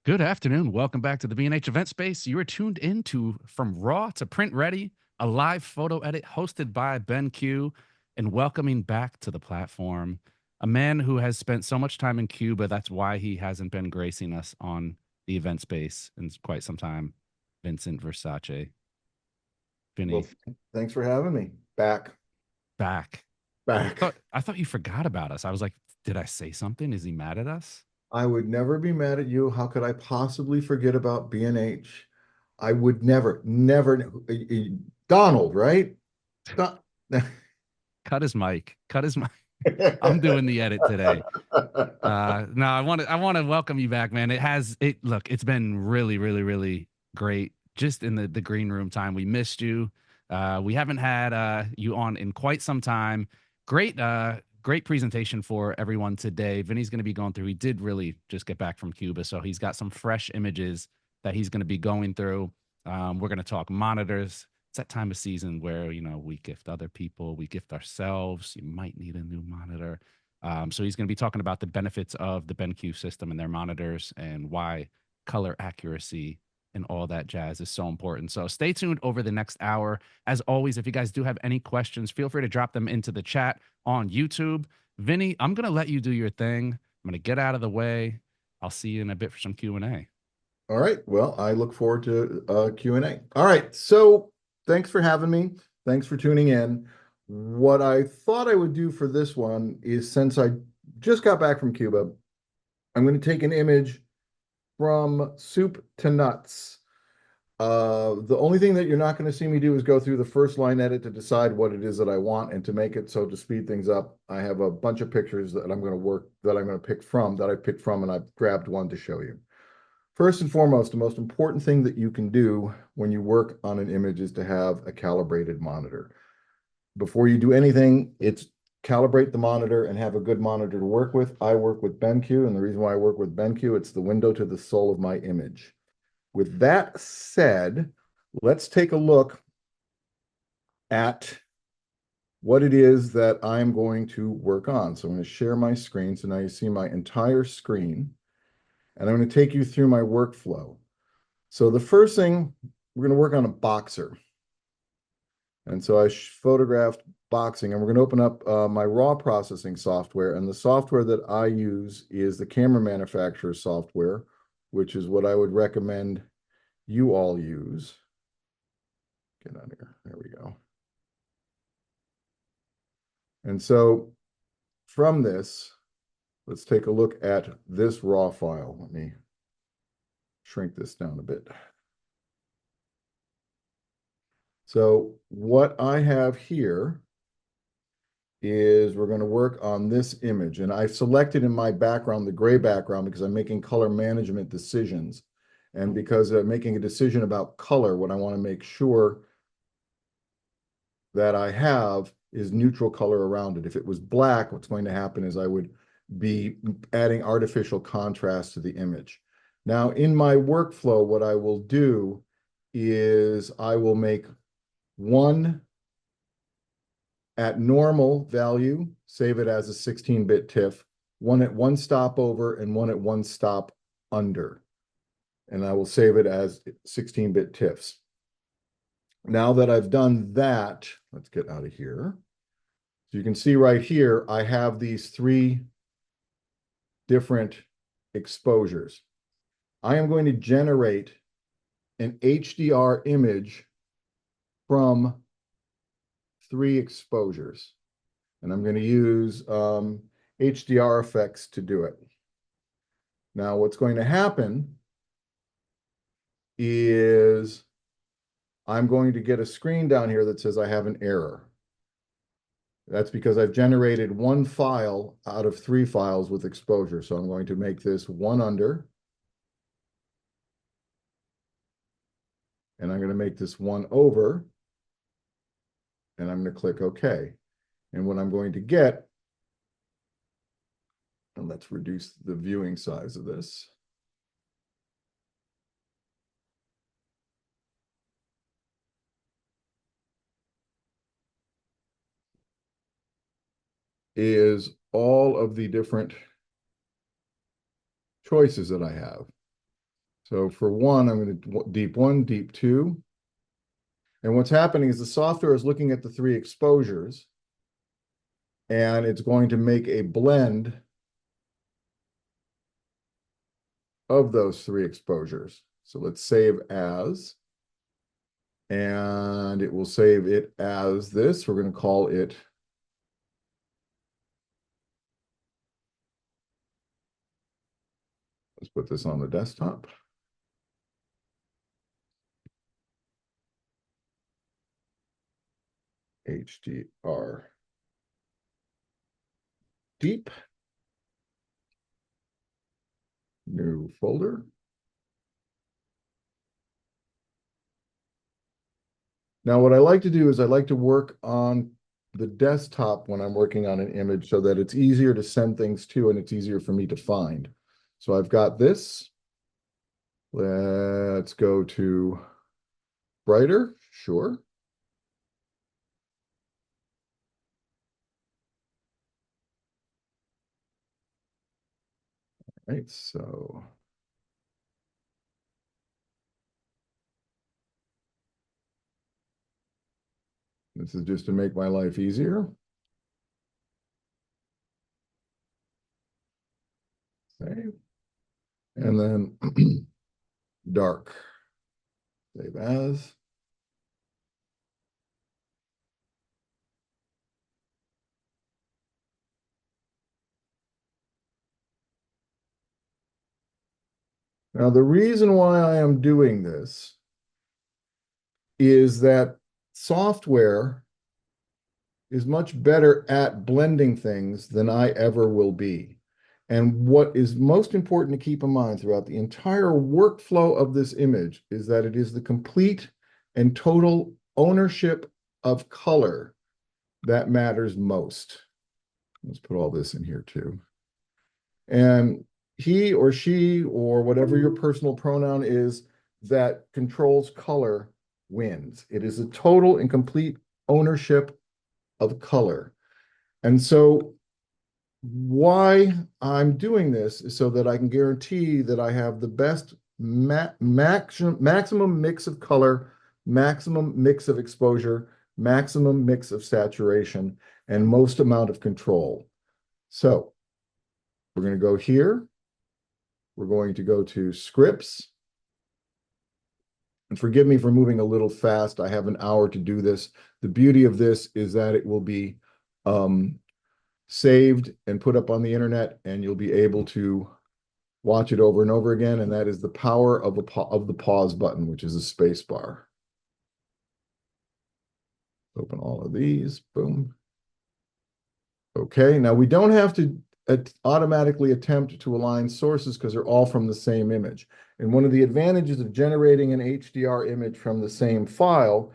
Good afternoon. Welcome back to the B&H event space. You are tuned into From Raw to Print Ready, a live photo edit hosted by Ben Q, and welcoming back to the platform a man who has spent so much time in Cuba. That's why he hasn't been gracing us on the event space in quite some time. Vincent Versace. Well, Vinny, thanks for having me back. back. I Back. thought I thought you forgot about us. I was like, did I say something? Is he mad at us? I would never be mad at you. How could I possibly forget about B&H? I would never, never. Donald, right? Don- Cut his mic. Cut his mic. I'm doing the edit today. No, I want to welcome you back, man. Look, it's been really, really, really great. Just in the green room time. We missed you. We haven't had you on in quite some time. Great presentation for everyone today. Vinny's going to be going through. He did really just get back from Cuba, so he's got some fresh images that he's going to be going through. We're going to talk monitors. It's that time of season where we gift other people, we gift ourselves. You might need a new monitor. So he's going to be talking about the benefits of the BenQ system and their monitors and why color accuracy and all that jazz is so important. So stay tuned over the next hour. As always, if you guys do have any questions, feel free to drop them into the chat on YouTube. Vinny, I'm going to let you do your thing. I'm going to get out of the way. I'll see you in a bit for some Q&A. All right. Well, I look forward to Q&A. All right. So thanks for having me. Thanks for tuning in. What I thought I would do for this one is, since I just got back from Cuba, I'm going to take an image from soup to nuts. The only thing that you're not going to see me do is go through the first line edit to decide what it is that I want, and to make it so, to speed things up, I have a bunch of pictures that I'm going to pick from, that I picked from, and I've grabbed one to show you. First and foremost, the most important thing that you can do when you work on an image is to have a calibrated monitor. Before you do anything, it's calibrate the monitor and have a good monitor to work with. I work with BenQ, and the reason why I work with BenQ, it's the window to the soul of my image. With that said, let's take a look at what it is that I'm going to work on. So I'm going to share my screen. So now you see my entire screen, and I'm going to take you through my workflow. So the first thing, we're going to work on a boxer. And so I photographed boxing, and we're going to open up my raw processing software. And the software that I use is the camera manufacturer software, which is what I would recommend you all use. Get on here. There we go. And so from this, let's take a look at this raw file. Let me shrink this down a bit. So what I have here is, we're going to work on this image. And I've selected in my background the gray background because I'm making color management decisions. And because I'm making a decision about color, what I want to make sure that I have is neutral color around it. If it was black, what's going to happen is I would be adding artificial contrast to the image. Now, in my workflow, what I will do is I will make one at normal value, save it as a 16-bit TIFF, one at one stop over and one at one stop under. And I will save it as 16-bit TIFFs. Now that I've done that, let's get out of here. So you can see right here, I have these three different exposures. I am going to generate an HDR image from three exposures. And I'm going to use HDR effects to do it. Now, what's going to happen is I'm going to get a screen down here that says I have an error. That's because I've generated one file out of three files with exposure. So I'm going to make this one under. And I'm going to make this one over. And I'm going to click OK. And what I'm going to get, and let's reduce the viewing size of this. Is all of the different choices that I have. So for one, I'm going to deep one, deep two. And what's happening is the software is looking at the three exposures and it's going to make a blend of those three exposures. So let's save as, and it will save it as this. We're going to call it let's put this on the desktop. HDR deep, new folder. Now, what I like to do is I like to work on the desktop when I'm working on an image so that it's easier to send things to and it's easier for me to find. So I've got this. Let's go to brighter, sure. Right, so this is just to make my life easier. Save. And then dark. Save as. Now, the reason why I am doing this is that software is much better at blending things than I ever will be. And what is most important to keep in mind throughout the entire workflow of this image is that it is the complete and total ownership of color that matters most. Let's put all this in here too. And he or she or whatever your personal pronoun is that controls color wins. It is a total and complete ownership of color. And so why I'm doing this is so that I can guarantee that I have the best maximum mix of color, maximum mix of exposure, maximum mix of saturation, and most amount of control. So we're going to go here. We're going to go to scripts. And forgive me for moving a little fast. I have an hour to do this. The beauty of this is that it will be saved and put up on the internet, and you'll be able to watch it over and over again. And that is the power of the pause button, which is a space bar. Open all of these. Boom. Okay, now we don't have to automatically attempt to align sources because they're all from the same image. And one of the advantages of generating an HDR image from the same file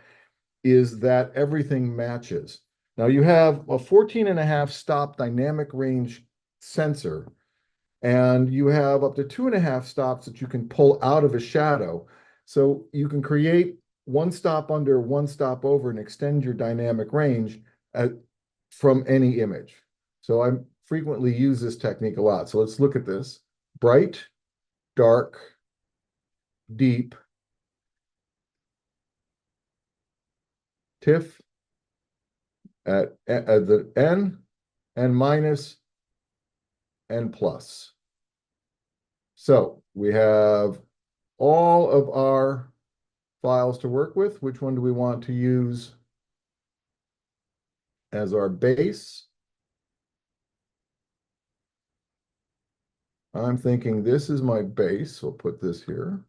is that everything matches. Now you have a 14.5 stop dynamic range sensor, and you have up to 2.5 stops that you can pull out of a shadow. So you can create one stop under, one stop over, and extend your dynamic range from any image. So I frequently use this technique a lot. So let's look at this. Bright, dark, deep, TIFF at the N minus, N plus. So we have all of our files to work with. Which one do we want to use as our base? I'm thinking this is my base. We'll put this here.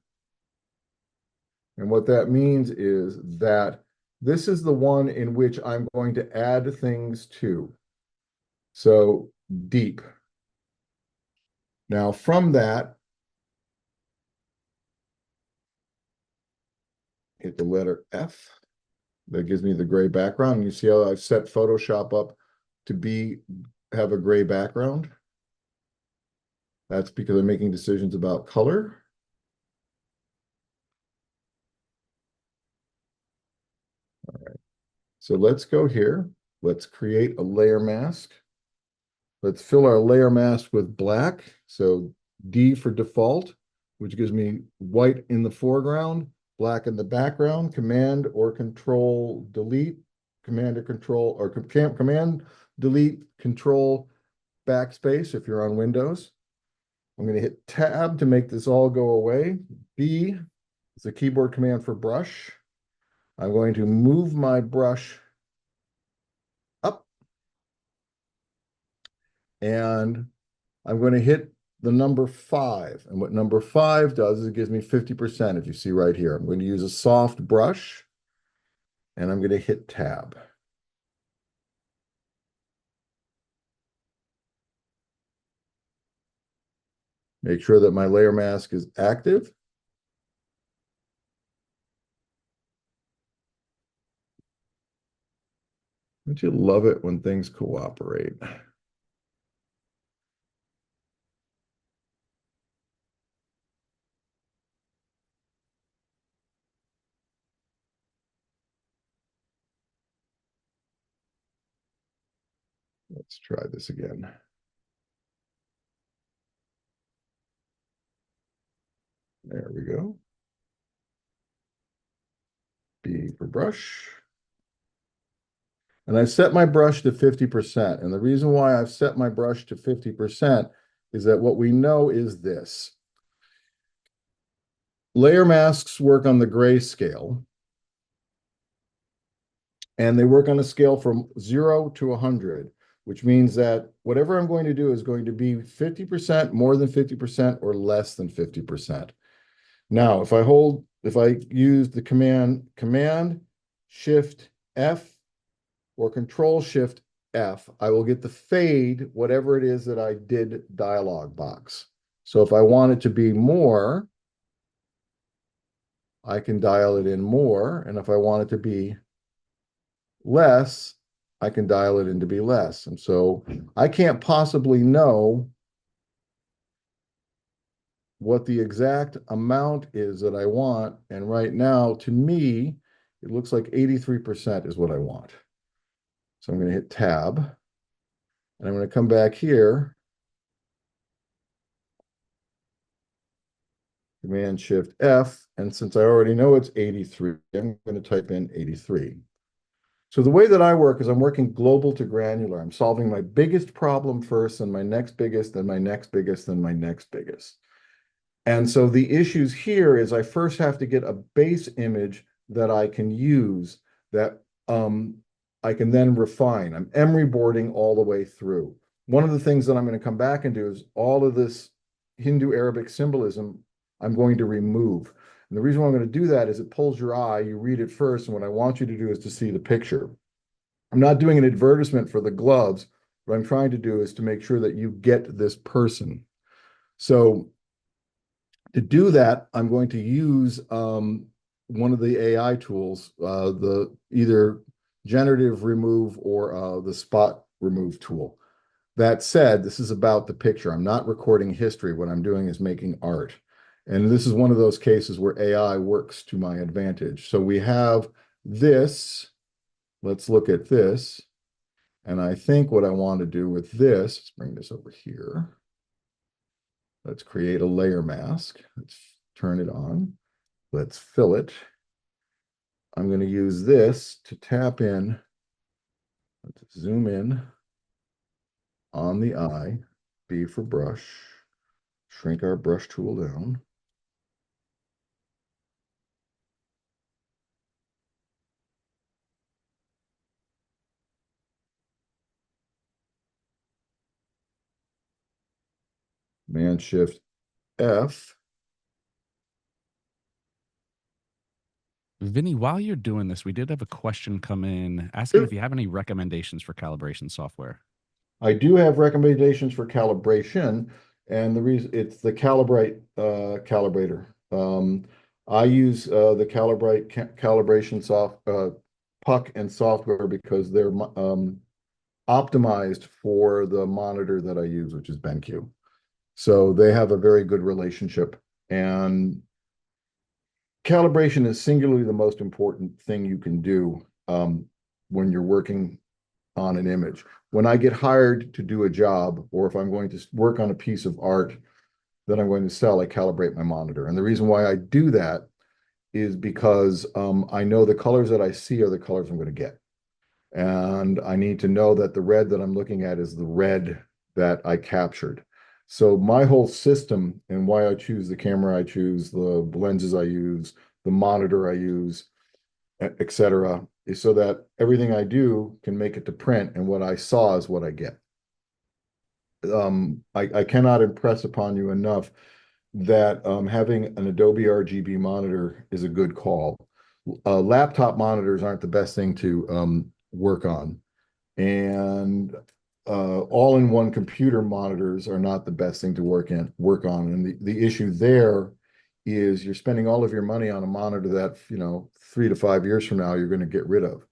And what that means is that this is the one in which I'm going to add things to. So deep. Now from that, hit the letter F. That gives me the gray background. And you see how I've set Photoshop up to have a gray background. That's because I'm making decisions about color. All right. So let's go here. Let's create a layer mask. Let's fill our layer mask with black. So D for default. which gives me white in the foreground, black in the background, command or control delete, command or control, or command delete control backspace if you're on Windows. I'm going to hit tab to make this all go away. B is the keyboard command for brush. I'm going to move my brush up, and I'm going to hit the number 5. And what number 5 does is it gives me 50%, if you see right here. I'm going to use a soft brush, and I'm going to hit tab. Make sure that my layer mask is active. Don't you love it when things cooperate? Let's try this again. There we go. B for brush. And I've set my brush to 50%. And the reason why I've set my brush to 50% is that what we know is this. Layer masks work on the gray scale, and they work on a scale from 0 to 100, which means that whatever I'm going to do is going to be 50%, more than 50%, or less than 50%. Now, if I use the command Shift F or Control Shift F, I will get the fade, whatever it is that I did dialog box. So if I want it to be more, I can dial it in more. And if I want it to be less, I can dial it in to be less. And so I can't possibly know what the exact amount is that I want. And right now, to me, it looks like 83% is what I want. So I'm going to hit tab, and I'm going to come back here, Command Shift F, and since I already know it's 83, I'm going to type in 83. So the way that I work is I'm working global to granular. I'm solving my biggest problem first, and my next biggest, then my next biggest, then my next biggest. And so the issues here is I first have to get a base image that I can use, that I can then refine. I'm emery boarding all the way through. One of the things that I'm going to come back and do is all of this Hindu Arabic symbolism I'm going to remove. And the reason why I'm going to do that is it pulls your eye, you read it first, and what I want you to do is to see the picture. I'm not doing an advertisement for the gloves. What I'm trying to do is to make sure that you get this person. So to do that, I'm going to use one of the AI tools, the either generative remove or the spot remove tool. That said, this is about the picture. I'm not recording history. What I'm doing is making art. And this is one of those cases where AI works to my advantage. So we have this. Let's look at this. And I think what I want to do with this, let's bring this over here. Let's create a layer mask. Let's turn it on. Let's fill it. I'm going to use this to tap in. Let's zoom in on the eye. B for brush. Shrink our brush tool down. Command Shift F. Vinny, while you're doing this, we did have a question come in asking if you have any recommendations for calibration software. I do have recommendations for calibration, and the reason it's the Calibrate calibrator. I use the calibration puck and software because they're optimized for the monitor that I use, which is BenQ. So they have a very good relationship, and calibration is singularly the most important thing you can do when you're working on an image. When I get hired to do a job, or if I'm going to work on a piece of art that I'm going to sell, I calibrate my monitor. And the reason why I do that is because I know the colors that I see are the colors I'm going to get. And I need to know that the red that I'm looking at is the red that I captured. So my whole system and why I choose the camera I choose, the lenses I use, the monitor I use, etc., is so that everything I do can make it to print, and what I saw is what I get. I cannot impress upon you enough that having an Adobe RGB monitor is a good call. Laptop monitors aren't the best thing to work on, and all-in-one computer monitors are not the best thing to work on. And the issue there is you're spending all of your money on a monitor that, 3 to 5 years from now, you're going to get rid of.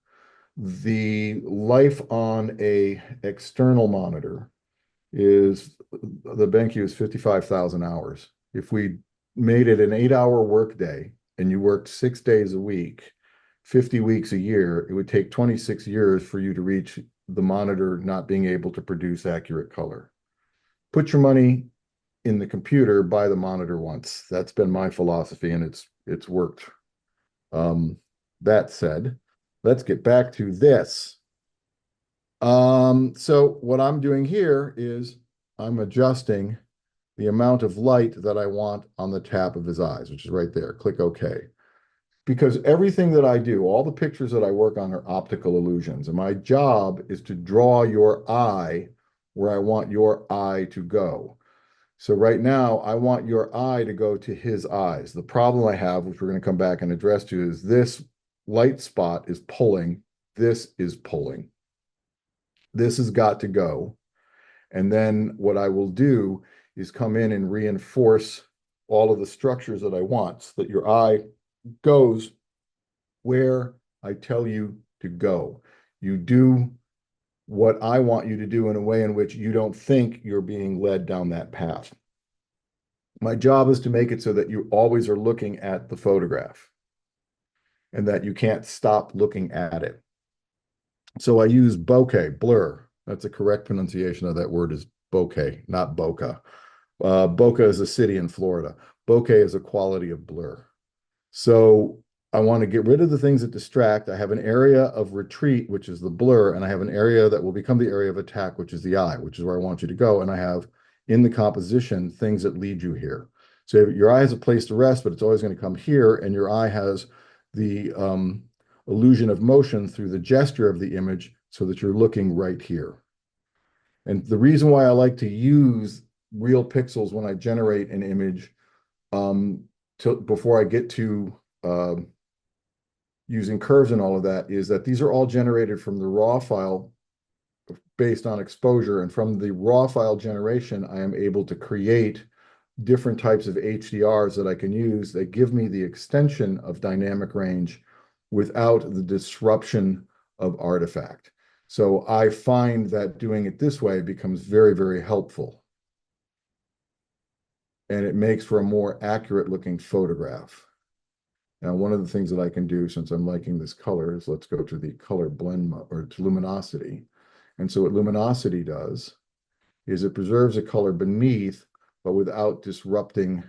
The life on a external monitor is the BenQ is 55,000 hours. If we made it an 8-hour workday and you worked 6 days a week, 50 weeks a year, it would take 26 years for you to reach the monitor not being able to produce accurate color. Put your money in the computer, buy the monitor once. That's been my philosophy, and it's worked. That said, let's get back to this. So what I'm doing here is I'm adjusting the amount of light that I want on the tap of his eyes, which is right there. Click OK. Because everything that I do, all the pictures that I work on are optical illusions. And my job is to draw your eye where I want your eye to go. So right now, I want your eye to go to his eyes. The problem I have, which we're going to come back and address to, is this light spot is pulling. This is pulling. This has got to go. And then what I will do is come in and reinforce all of the structures that I want so that your eye goes where I tell you to go. You do what I want you to do in a way in which you don't think you're being led down that path. My job is to make it so that you always are looking at the photograph and that you can't stop looking at it. So I use bokeh, blur. That's a correct pronunciation of that word is bokeh, not bokeh. Boca is a city in Florida. Bokeh is a quality of blur. So I want to get rid of the things that distract. I have an area of retreat, which is the blur, and I have an area that will become the area of attack, which is the eye, which is where I want you to go. And I have in the composition things that lead you here. So your eye has a place to rest, but it's always going to come here, and your eye has the illusion of motion through the gesture of the image so that you're looking right here. And the reason why I like to use real pixels when I generate an image before I get to using curves and all of that is that these are all generated from the raw file based on exposure. And from the raw file generation, I am able to create different types of HDRs that I can use that give me the extension of dynamic range without the disruption of artifact. So I find that doing it this way becomes very, very helpful. And it makes for a more accurate looking photograph. Now, one of the things that I can do, since I'm liking this color, is let's go to the color blend or to luminosity. And so what luminosity does is it preserves a color beneath, but without disrupting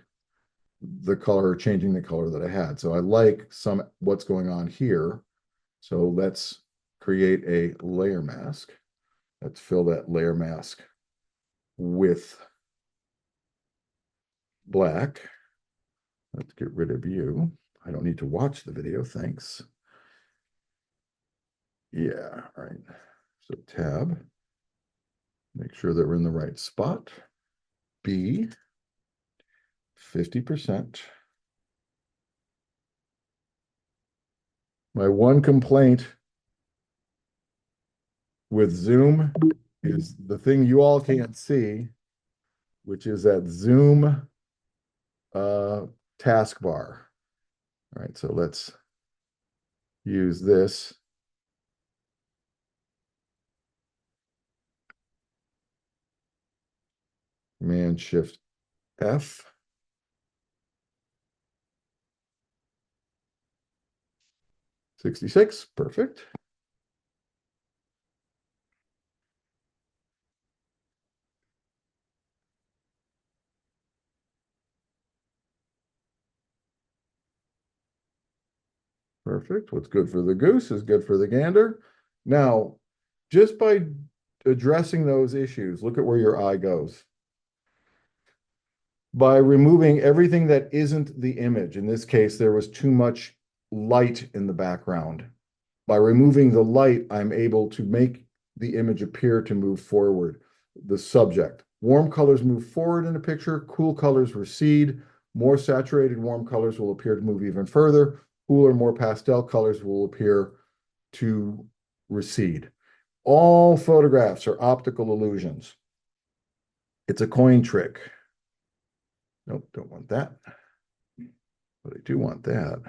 the color or changing the color that I had. So I like what's going on here. So let's create a layer mask. Let's fill that layer mask with black. Let's get rid of you. I don't need to watch the video, thanks. Yeah, all right. So tab, make sure that we're in the right spot. B, 50%. My one complaint with Zoom is the thing you all can't see, which is that Zoom taskbar. All right, so let's use this. Command Shift F. '66, perfect. Perfect. What's good for the goose is good for the gander. Now, just by addressing those issues, look at where your eye goes. By removing everything that isn't the image, in this case, there was too much light in the background. By removing the light, I'm able to make the image appear to move forward, the subject. Warm colors move forward in a picture, cool colors recede. More saturated warm colors will appear to move even further. Cooler, more pastel colors will appear to recede. All photographs are optical illusions. It's a coin trick. Nope, don't want that. But I do want that.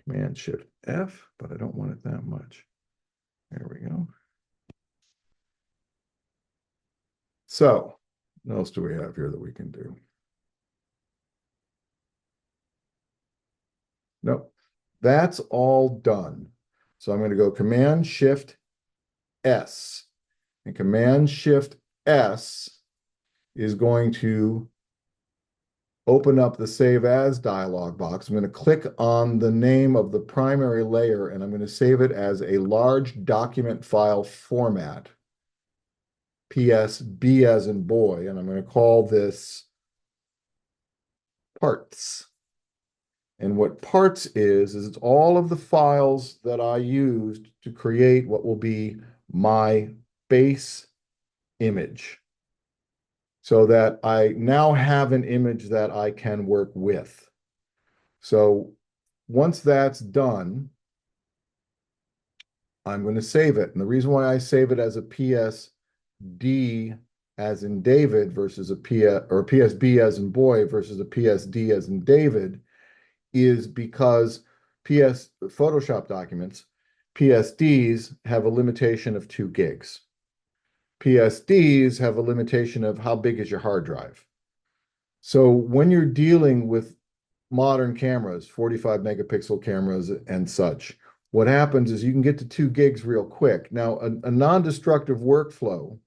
Command Shift F, but I don't want it that much. There we go. So, what else do we have here that we can do? Nope, that's all done. So I'm going to go Command Shift S. And Command Shift S is going to open up the Save As dialog box. I'm going to click on the name of the primary layer, and I'm going to save it as a large document file format. PSB as in boy, and I'm going to call this parts. And what parts is it's all of the files that I used to create what will be my base image, so that I now have an image that I can work with. So once that's done, I'm going to save it. And the reason why I save it as a PSD as in David versus a PSB as in boy versus a PSD as in David is because Photoshop documents, PSDs have a limitation of 2 gigs. PSDs have a limitation of how big is your hard drive. So when you're dealing with modern cameras, 45 megapixel cameras and such, what happens is you can get to 2 gigs real quick. Now, a non-destructive workflow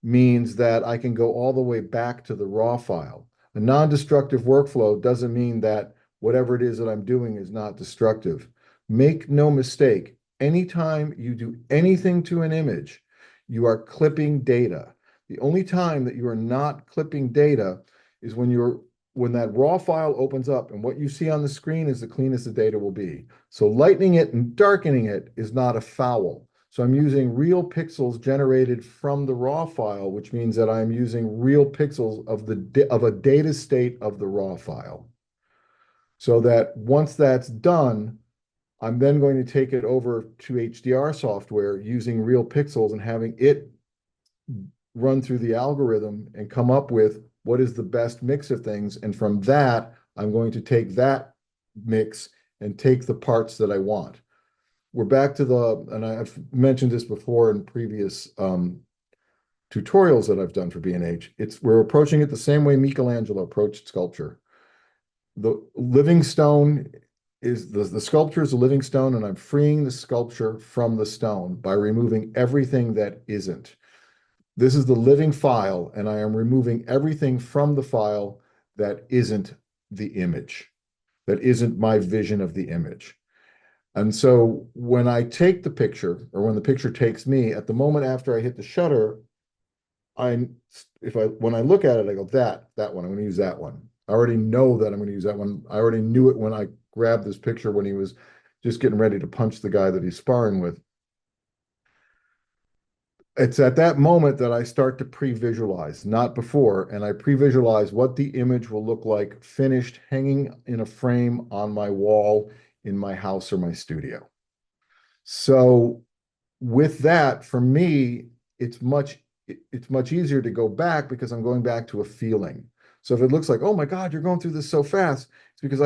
means that I can go all the way back to the raw file. A non-destructive workflow doesn't mean that whatever it is that I'm doing is not destructive. Make no mistake, anytime you do anything to an image, you are clipping data. The only time that you are not clipping data is when that raw file opens up and what you see on the screen is the cleanest the data will be. So lightening it and darkening it is not a foul. So I'm using real pixels generated from the raw file, which means that I'm using real pixels of a data state of the raw file. So that once that's done, I'm then going to take it over to HDR software using real pixels and having it run through the algorithm and come up with what is the best mix of things. And from that, I'm going to take that mix and take the parts that I want. We're back to and I've mentioned this before in previous tutorials that I've done for B&H. We're approaching it the same way Michelangelo approached sculpture. The living stone is the sculpture is a living stone, and I'm freeing the sculpture from the stone by removing everything that isn't. This is the living file, and I am removing everything from the file that isn't the image, that isn't my vision of the image. And so when I take the picture, or when the picture takes me, at the moment after I hit the shutter, when I look at it, I go, that one, I'm going to use that one. I already know that I'm going to use that one. I already knew it when I grabbed this picture when he was just getting ready to punch the guy that he's sparring with. It's at that moment that I start to pre-visualize, not before, and I pre-visualize what the image will look like finished hanging in a frame on my wall in my house or my studio. So with that, for me, it's much easier to go back because I'm going back to a feeling. So if it looks like, oh my God, you're going through this so fast, it's because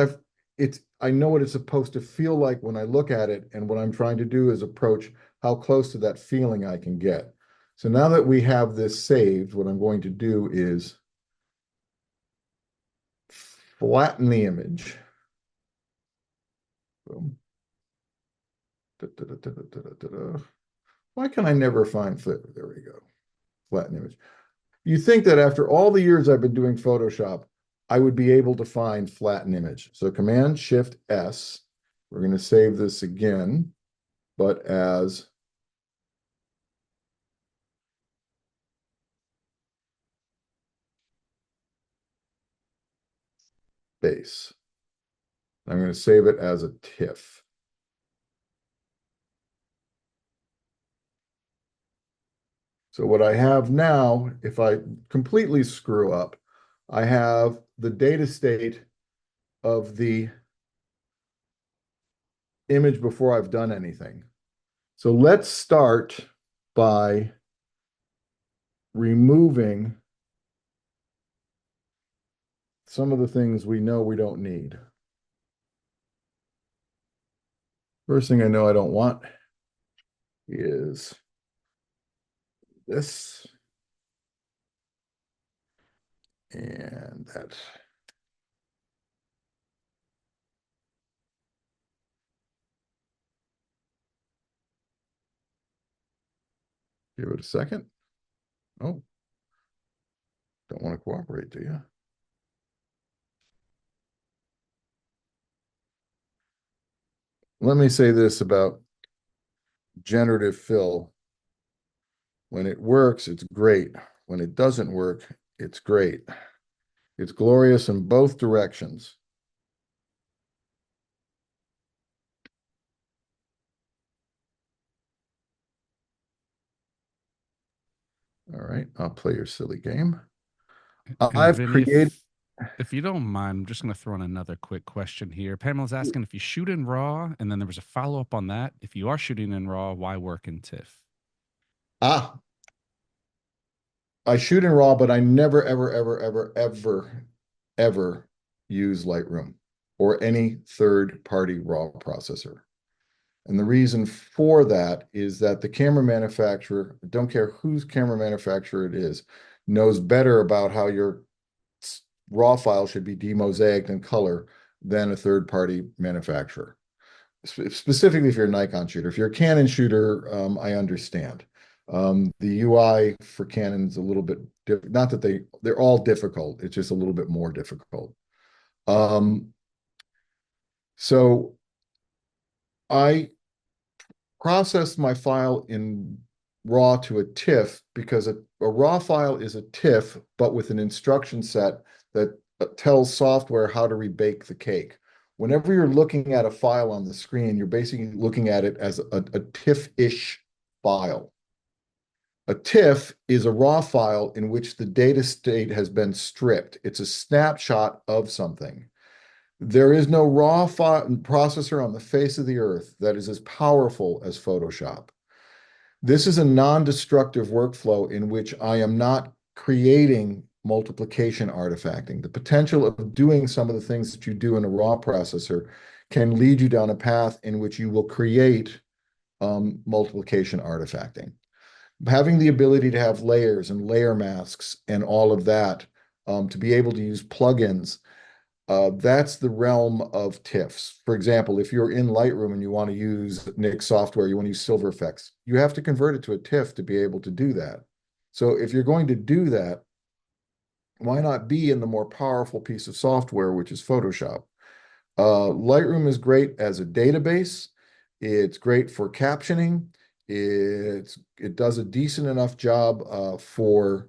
I know what it's supposed to feel like when I look at it, and what I'm trying to do is approach how close to that feeling I can get. So now that we have this saved, what I'm going to do is flatten the image. Boom. Da, da, da, da, da, da, da. Why can I never find flip? There we go. Flatten image. You think that after all the years I've been doing Photoshop, I would be able to find flatten image. So Command Shift S, we're going to save this again, but as base. I'm going to save it as a TIFF. So what I have now, if I completely screw up, I have the data state of the image before I've done anything. So let's start by removing some of the things we know we don't need. First thing I know I don't want is this and that. Give it a second. Oh, don't want to cooperate, do you? Let me say this about generative fill. When it works, it's great. When it doesn't work, it's great. It's glorious in both directions. All right, I'll play your silly game. And I've Vinny, created. if you don't mind, I'm just going to throw in another quick question here. Pamela's asking if you shoot in RAW, and then there was a follow up on that. If you are shooting in RAW, why work in TIFF? Ah, I shoot in RAW, but I never, ever, ever, ever, ever, ever use Lightroom or any third-party RAW processor. And the reason for that is that the camera manufacturer, don't care whose camera manufacturer it is, knows better about how your RAW file should be demosaicked in color than a third-party manufacturer. Specifically, if you're a Nikon shooter. If you're a Canon shooter, I understand. The UI for Canon is a little bit not that they're all difficult. It's just a little bit more difficult. Um, so I processed my file in RAW to a TIFF because a RAW file is a TIFF, but with an instruction set that tells software how to rebake the cake. Whenever you're looking at a file on the screen, you're basically looking at it as a TIFF-ish file. A TIFF is a RAW file in which the data state has been stripped. It's a snapshot of something. There is no RAW processor on the face of the earth that is as powerful as Photoshop. This is a non-destructive workflow in which I am not creating multiplication artifacting. The potential of doing some of the things that you do in a RAW processor can lead you down a path in which you will create multiplication artifacting. Having the ability to have layers and layer masks and all of that, to be able to use plugins, that's the realm of TIFFs. For example, if you're in Lightroom and you want to use Nick's software, you want to use Silver Effects, you have to convert it to a TIFF to be able to do that. So if you're going to do that, why not be in the more powerful piece of software, which is Photoshop? Lightroom is great as a database. It's great for captioning. It does a decent enough job for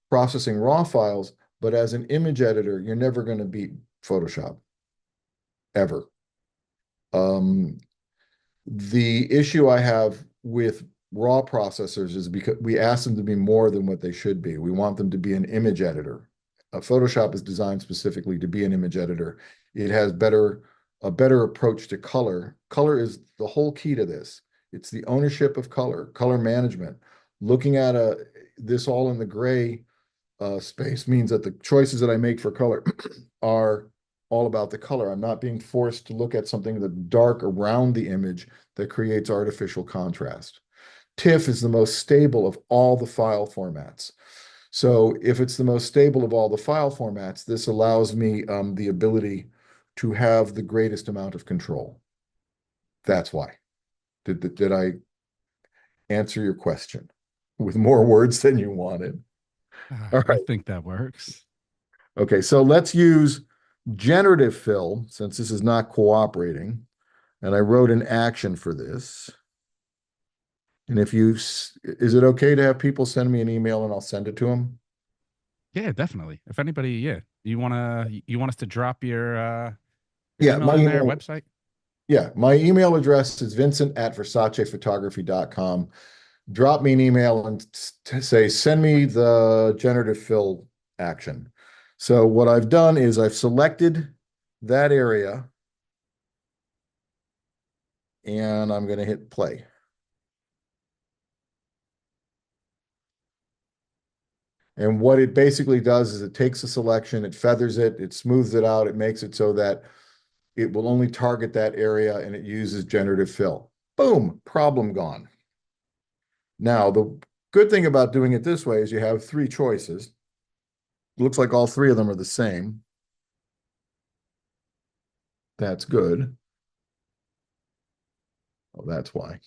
processing raw files, but as an image editor, you're never going to beat Photoshop ever. Um, the issue I have with raw processors is because we ask them to be more than what they should be. We want them to be an image editor. Photoshop is designed specifically to be an image editor. It has a better approach to color. Color is the whole key to this. It's the ownership of color, color management. Looking at this all in the gray space means that the choices that I make for color are all about the color. I'm not being forced to look at something that's dark around the image that creates artificial contrast. TIFF is the most stable of all the file formats. So if it's the most stable of all the file formats, this allows me the ability to have the greatest amount of control. That's why. Did I answer your question with more words than you wanted? All I right. think that works. Okay, so let's use generative fill since this is not cooperating. And I wrote an action for this. And is it okay to have people send me an email and I'll send it to them? Yeah, definitely. If anybody, yeah, you want us to drop your Yeah, email in there, website? my email address is Vincent at VersacePhotography.com. Drop me an email and say, send me the generative fill action. So what I've done is I've selected that area and I'm going to hit play. And what it basically does is it takes a selection, it feathers it, it smooths it out, it makes it so that it will only target that area and it uses generative fill. Boom, problem gone. Now, the good thing about doing it this way is you have three choices. It looks like all three of them are the same. That's good. Oh, that's why.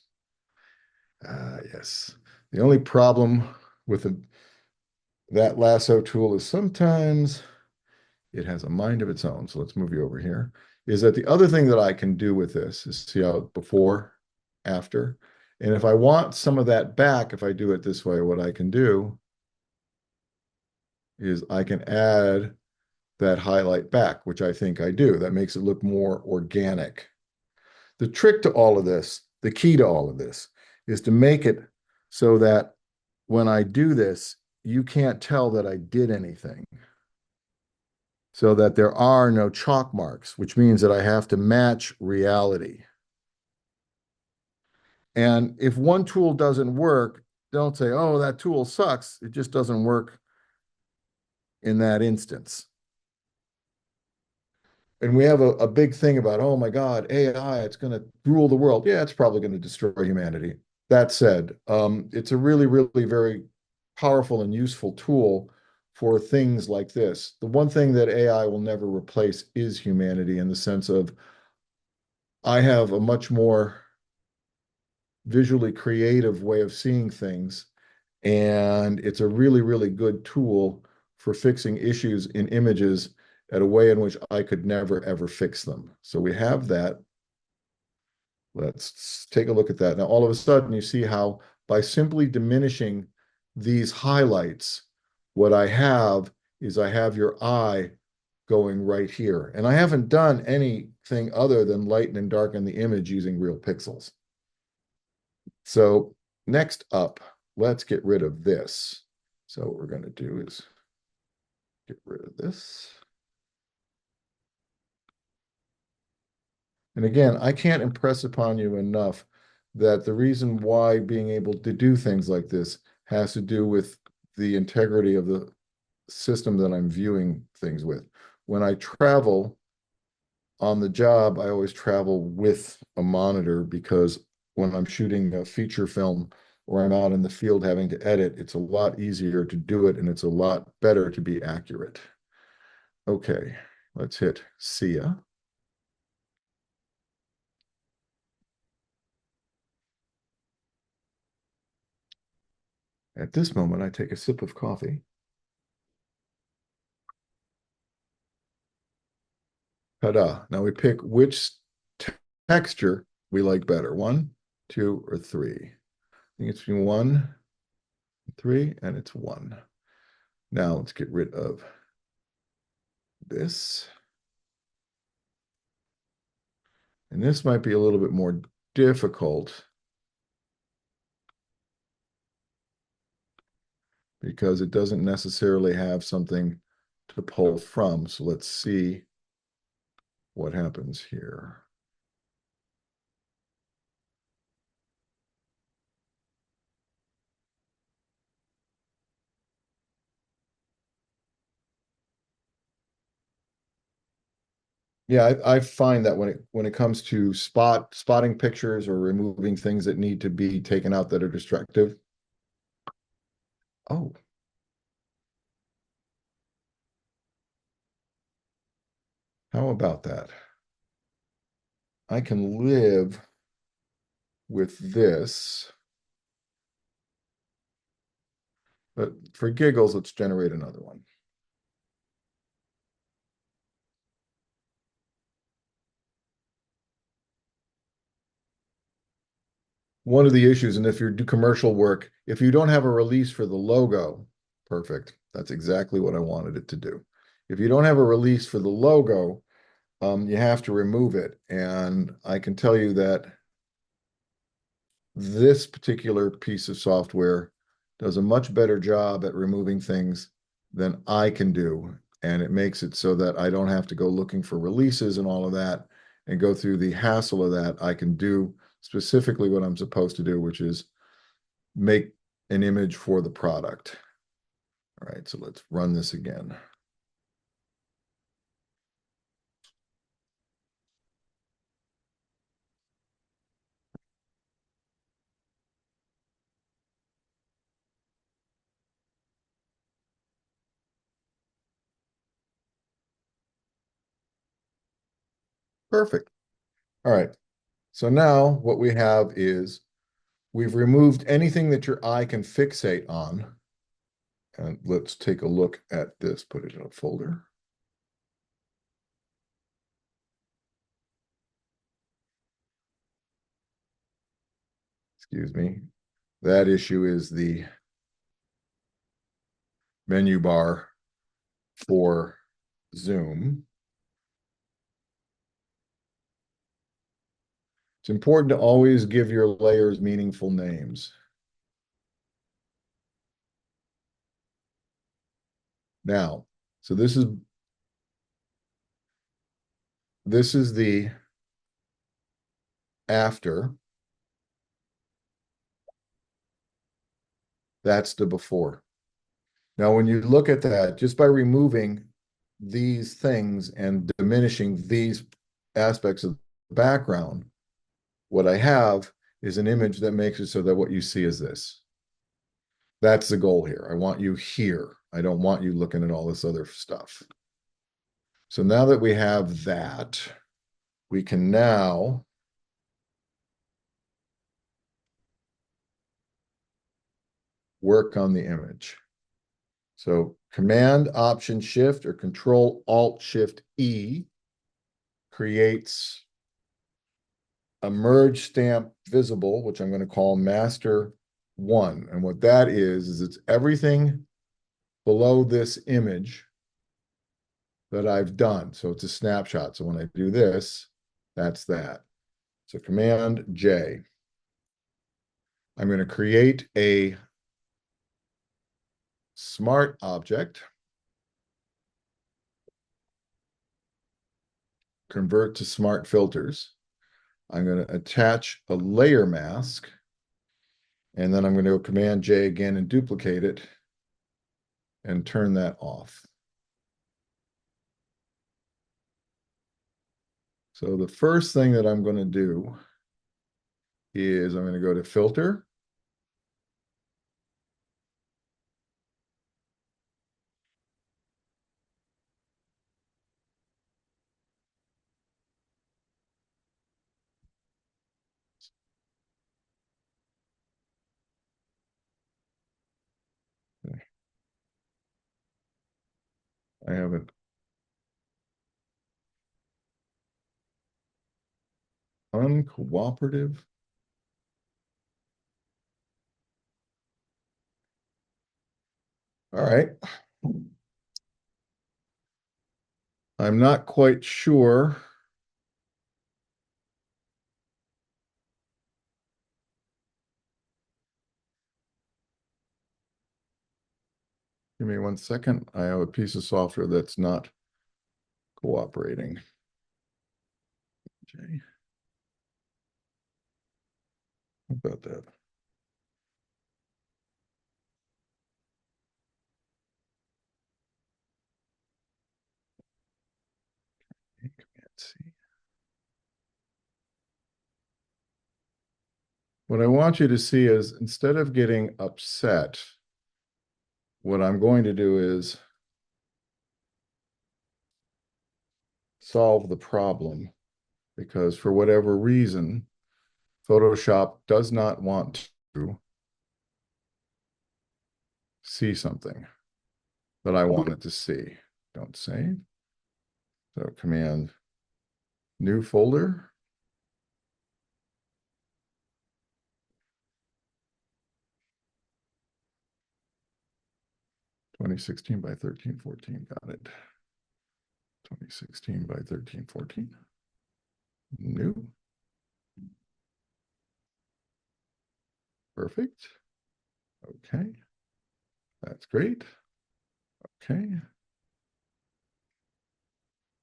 Yes. The only problem with that lasso tool is sometimes it has a mind of its own. So let's move you over here. Is that the other thing that I can do with this is see how before, after. And if I want some of that back, if I do it this way, what I can do is I can add that highlight back, which I think I do. That makes it look more organic. The trick to all of this, the key to all of this, is to make it so that when I do this, you can't tell that I did anything. So that there are no chalk marks, which means that I have to match reality. And if one tool doesn't work, don't say, oh, that tool sucks. It just doesn't work in that instance. And we have a big thing about, oh my God, AI, it's going to rule the world. Yeah, it's probably going to destroy humanity. That said, it's a really, really very powerful and useful tool for things like this. The one thing that AI will never replace is humanity in the sense of I have a much more visually creative way of seeing things. And it's a really, really good tool for fixing issues in images at a way in which I could never, ever fix them. So we have that. Let's take a look at that. Now, all of a sudden, you see how by simply diminishing these highlights, what I have is I have your eye going right here. And I haven't done anything other than lighten and darken the image using real pixels. So next up, let's get rid of this. So what we're going to do is get rid of this. And again, I can't impress upon you enough that the reason why being able to do things like this has to do with the integrity of the system that I'm viewing things with. When I travel on the job, I always travel with a monitor because when I'm shooting a feature film or I'm out in the field having to edit, it's a lot easier to do it and it's a lot better to be accurate. Okay, let's hit see ya. At this moment, I take a sip of coffee. Ta-da. Now we pick which texture we like better. One, two, or three. I think it's between one, three, and it's one. Now let's get rid of this. And this might be a little bit more difficult because it doesn't necessarily have something to pull from. So let's see what happens here. Yeah, I find that when it comes to spotting pictures or removing things that need to be taken out that are destructive. Oh, how about that? I can live with this, but for giggles, let's generate another one. one of the issues, and if you do commercial work, if you don't have a release for the logo, perfect. That's exactly what I wanted it to do. If you don't have a release for the logo, you have to remove it. And I can tell you that this particular piece of software does a much better job at removing things than I can do. And it makes it so that I don't have to go looking for releases and all of that and go through the hassle of that. I can do specifically what I'm supposed to do, which is make an image for the product. All right, so let's run this again. Perfect. All right. So now what we have is we've removed anything that your eye can fixate on. And let's take a look at this, put it in a folder. Excuse me. That issue is the menu bar for Zoom. It's important to always give your layers meaningful names. Now, so this is the after. That's the before. Now, when you look at that, just by removing these things and diminishing these aspects of the background, what I have is an image that makes it so that what you see is this. That's the goal here. I want you here. I don't want you looking at all this other stuff. So now that we have that, we can now work on the image. So Command Option Shift or Control Alt Shift E creates a merge stamp visible, which I'm going to call master 1. And what that is it's everything below this image that I've done. So it's a snapshot. So when I do this, that's that. So Command J. I'm going to create a smart object, convert to smart filters. I'm going to attach a layer mask, and then I'm going to go Command J again and duplicate it and turn that off. So the first thing that I'm going to do is I'm going to go to Filter. I have an uncooperative. All right. I'm not quite sure. Give me 1 second. I have a piece of software that's not cooperating. Okay. How about that? Command C. What I want you to see is instead of getting upset, what I'm going to do is solve the problem because for whatever reason, Photoshop does not want to see something that I want it to see. Don't save. So Command New Folder. 2016 by 1314. Got it. 2016 by 1314. New. Perfect. Okay. That's great. Okay.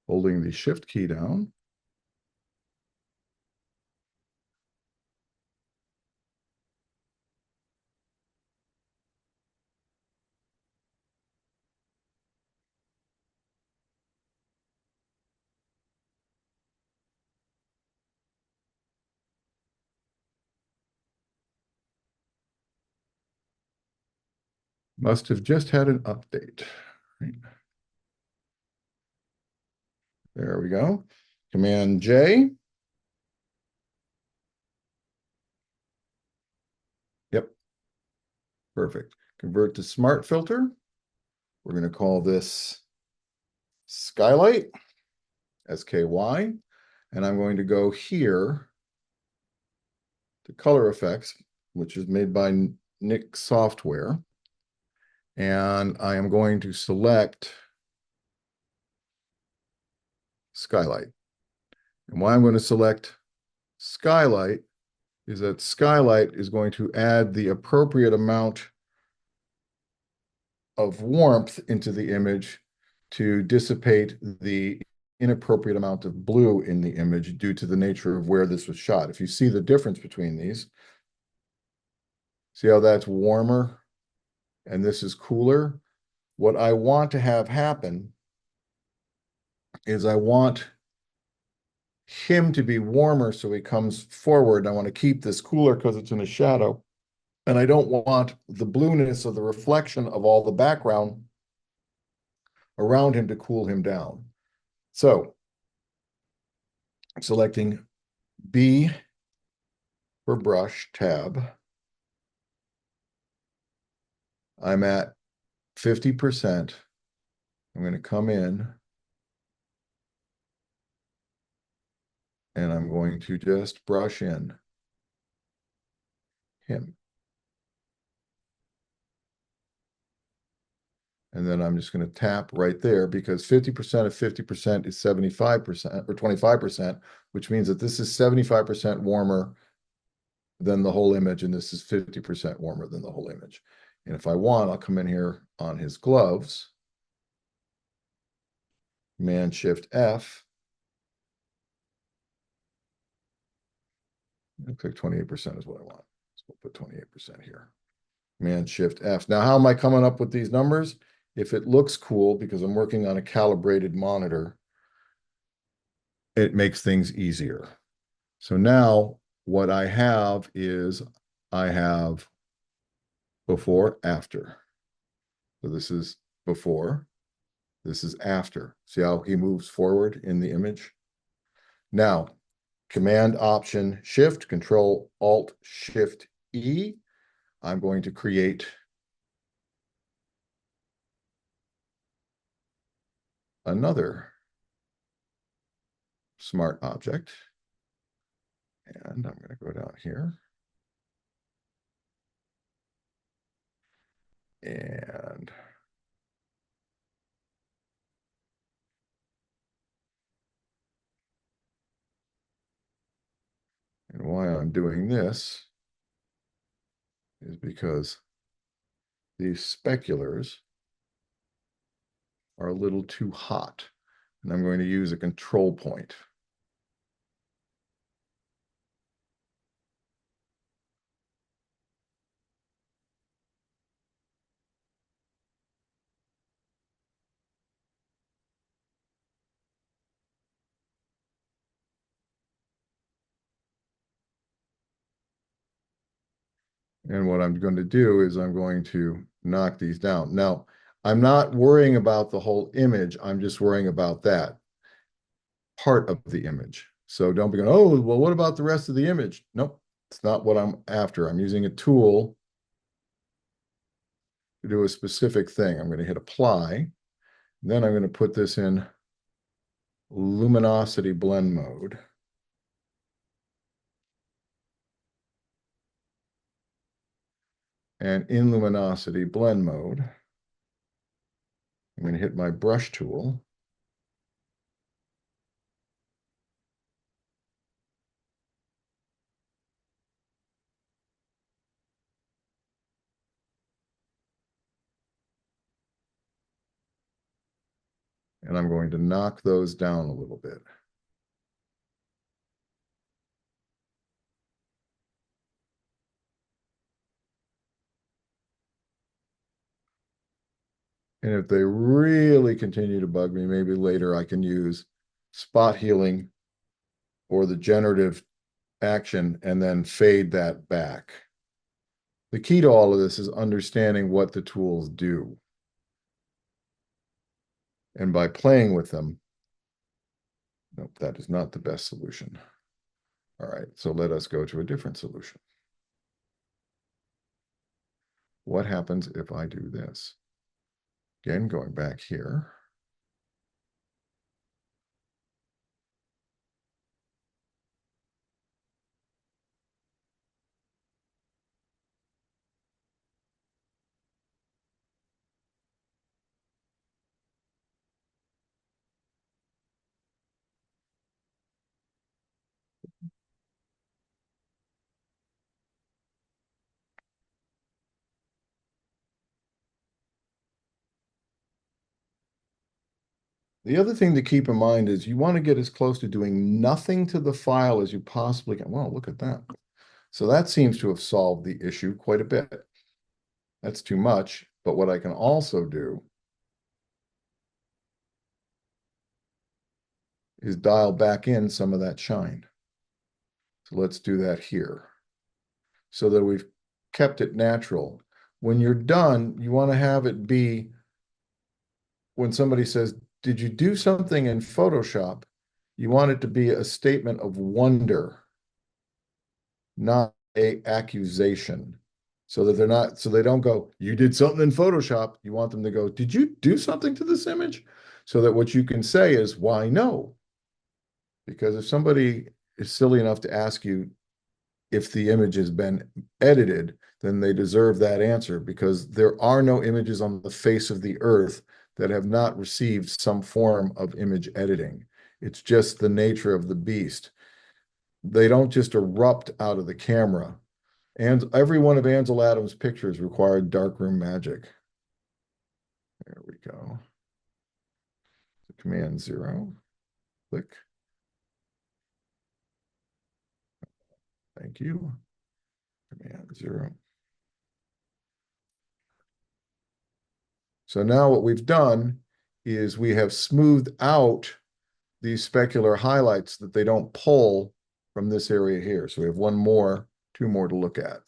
Holding the shift key down. Must have just had an update. Right. There we go. Command J. Yep. Perfect. Convert to smart filter. We're going to call this skylight, SKY. And I'm going to go here to color effects, which is made by Nick Software. And I am going to select skylight. And why I'm going to select skylight is that skylight is going to add the appropriate amount of warmth into the image to dissipate the inappropriate amount of blue in the image due to the nature of where this was shot. If you see the difference between these, see how that's warmer and this is cooler? What I want to have happen is I want him to be warmer so he comes forward. I want to keep this cooler because it's in a shadow. And I don't want the blueness of the reflection of all the background around him to cool him down. So I'm selecting B for brush tab. I'm at 50%. I'm going to come in and I'm going to just brush in him. And then I'm just going to tap right there because 50% of 50% is 75% or 25%, which means that this is 75% warmer than the whole image, and this is 50% warmer than the whole image. And if I want, I'll come in here on his gloves, Command Shift F. Looks like 28% is what I want. So we'll put 28% here. Command Shift F. Now, how am I coming up with these numbers? If it looks cool, because I'm working on a calibrated monitor, it makes things easier. So now what I have is I have before, after. So this is before, this is after. See how he moves forward in the image? Now, Command Option Shift, Control Alt Shift E. I'm going to create another smart object. And I'm going to go down here. And why I'm doing this is because these speculars are a little too hot. And I'm going to use a control point. And what I'm going to do is I'm going to knock these down. Now, I'm not worrying about the whole image. I'm just worrying about that part of the image. So don't be going, oh, well, what about the rest of the image? Nope, it's not what I'm after. I'm using a tool to do a specific thing. I'm going to hit apply. Then I'm going to put this in luminosity blend mode. And in luminosity blend mode, I'm going to hit my brush tool. And I'm going to knock those down a little bit. And if they really continue to bug me, maybe later I can use spot healing or the generative action and then fade that back. The key to all of this is understanding what the tools do. And by playing with them, nope, that is not the best solution. All right, so let us go to a different solution. What happens if I do this? Again, going back here. The other thing to keep in mind is you want to get as close to doing nothing to the file as you possibly can. Well, look at that. So that seems to have solved the issue quite a bit. That's too much, but what I can also do is dial back in some of that shine. So let's do that here so that we've kept it natural. When you're done, you want to have it be when somebody says, did you do something in Photoshop? You want it to be a statement of wonder, not a accusation. So that they're not, so they don't go, you did something in Photoshop. You want them to go, did you do something to this image? So that what you can say is, why no? Because if somebody is silly enough to ask you if the image has been edited, then they deserve that answer because there are no images on the face of the earth that have not received some form of image editing. It's just the nature of the beast. They don't just erupt out of the camera. And every one of Ansel Adams' pictures required darkroom magic. There we go. Command 0, click. Thank you. Command 0. So now what we've done is we have smoothed out these specular highlights that they don't pull from this area here. So we have one more, two more to look at.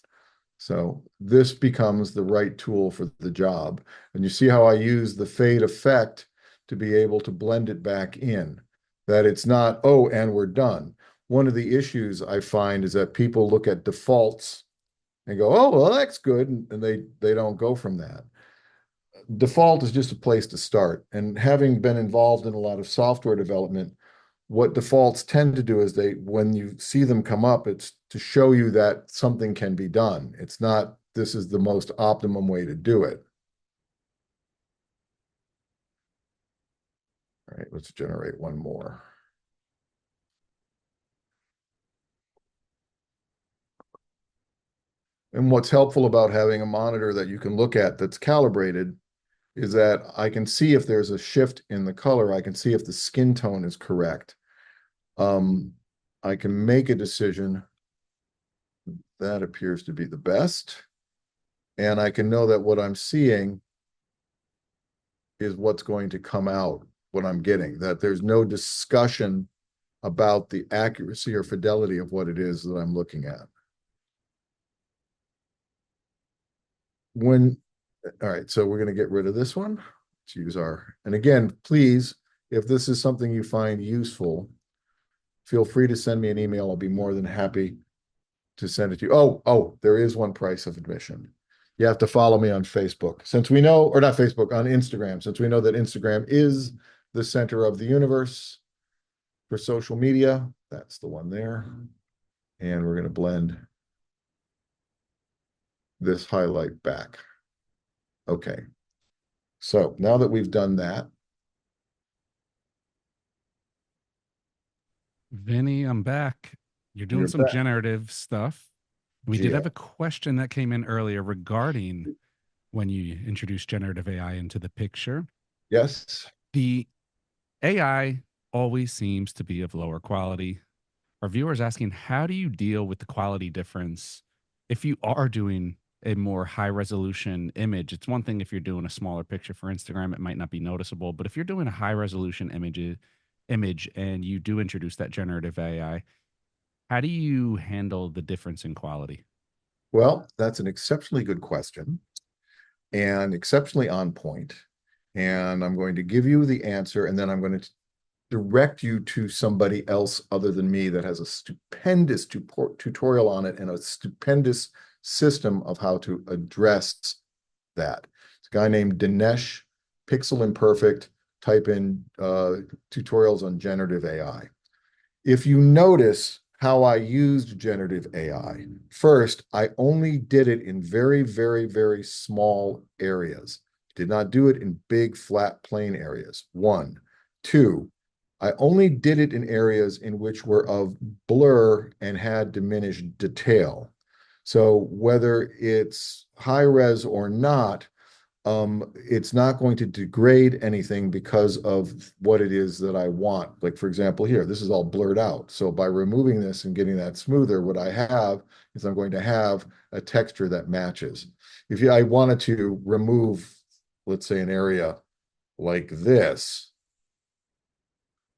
So this becomes the right tool for the job. And you see how I use the fade effect to be able to blend it back in, that it's not, oh, and we're done. One of the issues I find is that people look at defaults and go, oh, well, that's good. And they don't go from that. Default is just a place to start. And having been involved in a lot of software development, what defaults tend to do is when you see them come up, it's to show you that something can be done. It's not, this is the most optimum way to do it. All right, let's generate one more. And what's helpful about having a monitor that you can look at that's calibrated is that I can see if there's a shift in the color. I can see if the skin tone is correct. I can make a decision that appears to be the best. And I can know that what I'm seeing is what's going to come out, what I'm getting, that there's no discussion about the accuracy or fidelity of what it is that I'm looking at. All right, so we're going to get rid of this one. Let's use and again, please, if this is something you find useful, feel free to send me an email. I'll be more than happy to send it to you. Oh, there is one price of admission. You have to follow me on Facebook. Since we know, or not Facebook, on Instagram, since we know that Instagram is the center of the universe for social media, that's the one there. And we're going to blend this highlight back. Okay. So now that we've done that, Vinny, I'm back. You're doing you're some back. generative stuff. We did Yeah. have a question that came in earlier regarding when you introduce generative AI into the picture. Yes. The AI always seems to be of lower quality. Our viewers asking, how do you deal with the quality difference if you are doing a more high resolution image? It's one thing if you're doing a smaller picture for Instagram, it might not be noticeable, but if you're doing a high resolution image and you do introduce that generative AI, how do you handle the difference in quality? Well, that's an exceptionally good question and exceptionally on point. And I'm going to give you the answer, and then I'm going to direct you to somebody else other than me that has a stupendous tutorial on it and a stupendous system of how to address that. It's a guy named Dinesh, Pixel Imperfect. Type in tutorials on generative AI. If you notice how I used generative AI, first, I only did it in very, very, very small areas. Did not do it in big, flat, plain areas. One. Two, I only did it in areas in which were of blur and had diminished detail. So whether it's high res or not, it's not going to degrade anything because of what it is that I want. Like, for example, here, this is all blurred out. So by removing this and getting that smoother, what I have is I'm going to have a texture that matches. If I wanted to remove, let's say, an area like this,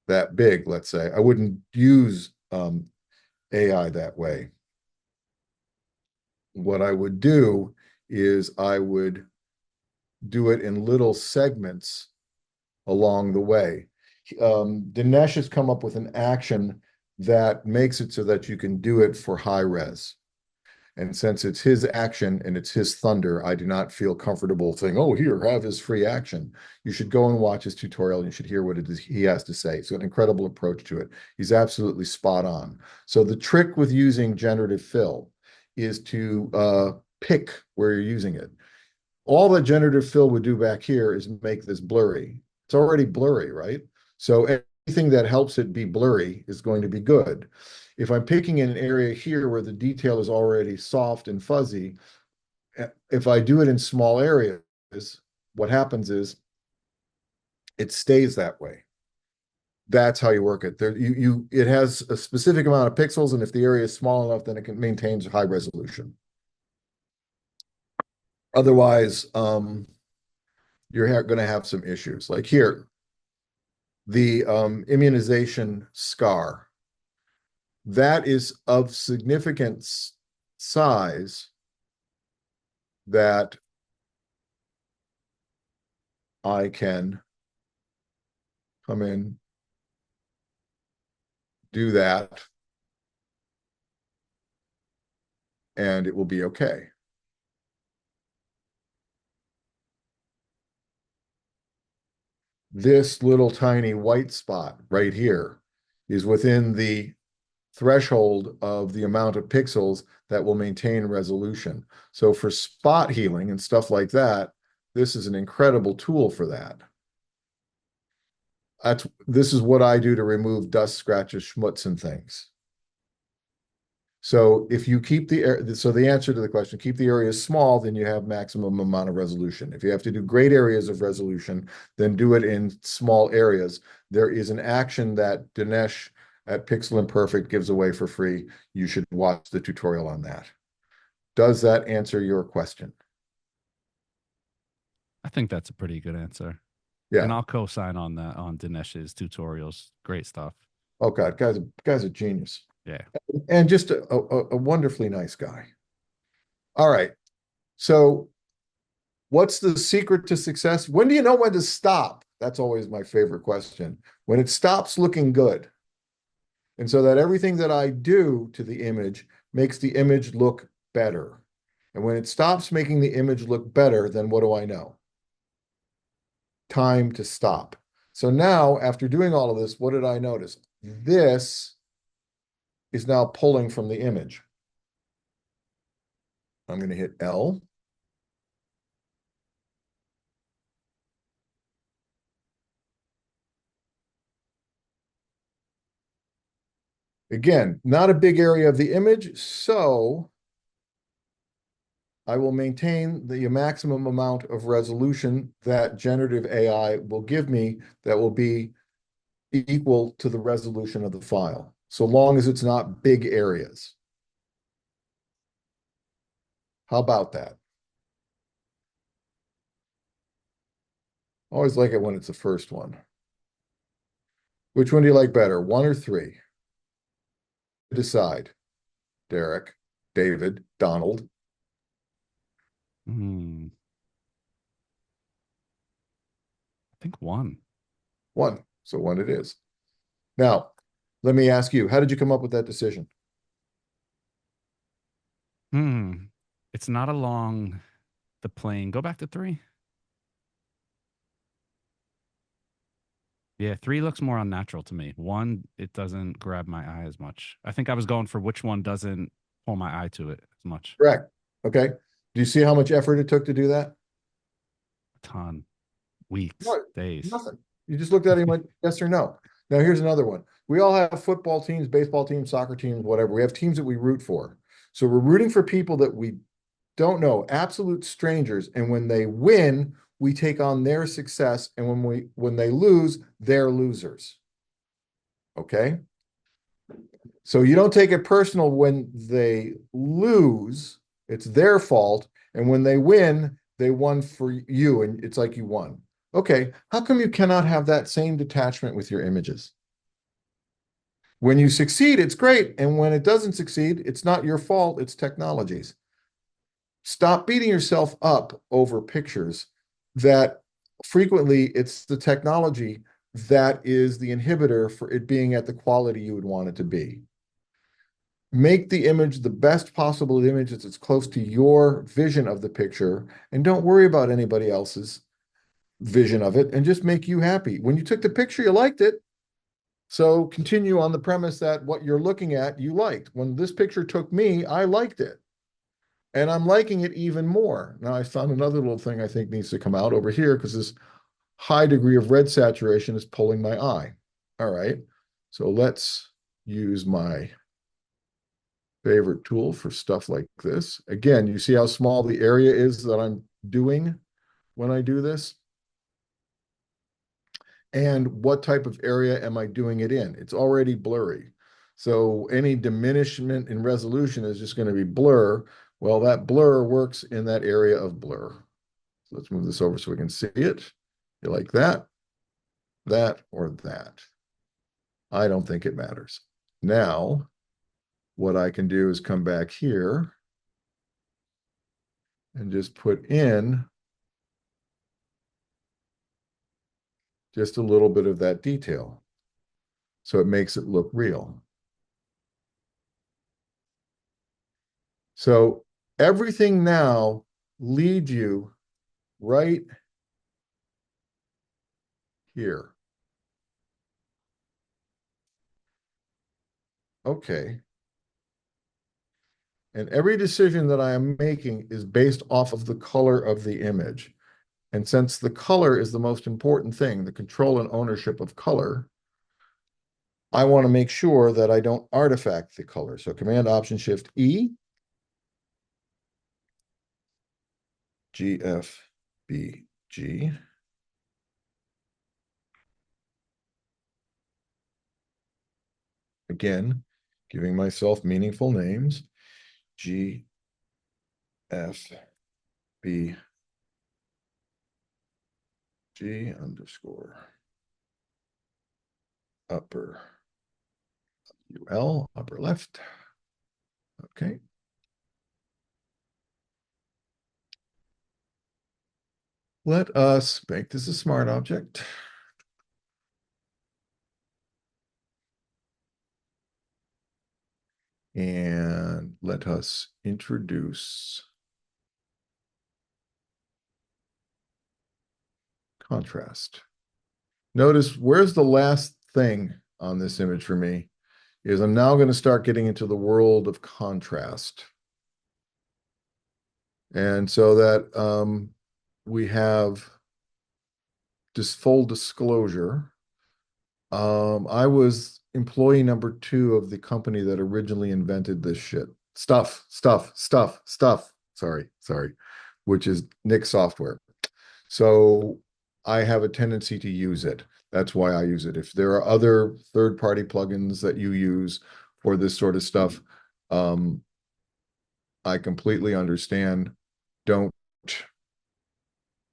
that big, let's say, I wouldn't use AI that way. What I would do is I would do it in little segments along the way. Dinesh has come up with an action that makes it so that you can do it for high res. And since it's his action and it's his thunder, I do not feel comfortable saying, oh, here, have his free action. You should go and watch his tutorial and you should hear what it is he has to say. It's an incredible approach to it. He's absolutely spot on. So the trick with using generative fill is to pick where you're using it. All that generative fill would do back here is make this blurry. It's already blurry, right? So anything that helps it be blurry is going to be good. If I'm picking in an area here where the detail is already soft and fuzzy, if I do it in small areas, what happens is it stays that way. That's how you work it. It has a specific amount of pixels, and if the area is small enough, then it can maintains high resolution. Otherwise, you're going to have some issues. Like here, the immunization scar, that is of significant size that I can come in, do that, and it will be okay. This little tiny white spot right here is within the threshold of the amount of pixels that will maintain resolution. So for spot healing and stuff like that, this is an incredible tool for that. This is what I do to remove dust, scratches, schmutz, and things. So if you keep the answer to the question, keep the area small, then you have maximum amount of resolution. If you have to do great areas of resolution, then do it in small areas. There is an action that Dinesh at Pixel Imperfect gives away for free. You should watch the tutorial on that. Does that answer your question? I think that's a pretty good answer. And Yeah. I'll co-sign on that on Dinesh's tutorials. Great stuff. Oh God, guy's a genius Yeah. and just a wonderfully nice guy. All right. So what's the secret to success? When do you know when to stop? That's always my favorite question. When it stops looking good. And so that everything that I do to the image makes the image look better. And when it stops making the image look better, then what do I know? Time to stop. So now, after doing all of this, what did I notice? This is now pulling from the image. I'm going to hit L. Again, not a big area of the image, so I will maintain the maximum amount of resolution that generative AI will give me that will be equal to the resolution of the file, so long as it's not big areas. How about that? Always like it when it's the first one. Which one do you like better, one or three? Decide. Derek, David, Donald. Hmm. I think one. One. So one it is. Now, let me ask you, how did you come up with that decision? Hmm. It's not along the plane. Go back to three. Yeah, three looks more unnatural to me. One, it doesn't grab my eye as much. I think I was going for which one doesn't pull my eye to it as much. Correct. Okay. Do you see how much effort it took to do that? A ton. Weeks, What? days. Nothing. You just looked at it and went, yes or no. Now, here's another one. We all have football teams, baseball teams, soccer teams, whatever. We have teams that we root for. So we're rooting for people that we don't know, absolute strangers. And when they win, we take on their success. And when they lose, they're losers. Okay. So you don't take it personal when they lose, it's their fault. And when they win, they won for you and it's like you won. Okay, how come you cannot have that same detachment with your images? When you succeed, it's great. And when it doesn't succeed, it's not your fault, it's technology's. Stop beating yourself up over pictures that frequently it's the technology that is the inhibitor for it being at the quality you would want it to be. Make the image the best possible image that's as close to your vision of the picture, and don't worry about anybody else's vision of it, and just make you happy. When you took the picture, you liked it. So continue on the premise that what you're looking at, you liked. When this picture took me, I liked it. And I'm liking it even more. Now I found another little thing I think needs to come out over here because this high degree of red saturation is pulling my eye. All right. So let's use my favorite tool for stuff like this. Again, you see how small the area is that I'm doing when I do this? And what type of area am I doing it in? It's already blurry. So any diminishment in resolution is just going to be blur. Well, that blur works in that area of blur. So let's move this over so we can see it. You like that, or that? I don't think it matters. Now, what I can do is come back here and just put in just a little bit of that detail. So it makes it look real. So everything now leads you right here. Okay. And every decision that I am making is based off of the color of the image. And since the color is the most important thing, the control and ownership of color, I want to make sure that I don't artifact the color. So Command Option Shift E, GFBG. Again, giving myself meaningful names. GFB G underscore upper UL, upper left. Okay. Let us make this a smart object. And let us introduce contrast. Notice where's the last thing on this image for me is I'm now going to start getting into the world of contrast. And so that we have this full disclosure. I was employee number two of the company that originally invented this shit. Stuff. Sorry, which is Nick Software. So I have a tendency to use it. That's why I use it. If there are other third-party plugins that you use for this sort of stuff, um, I completely understand. Don't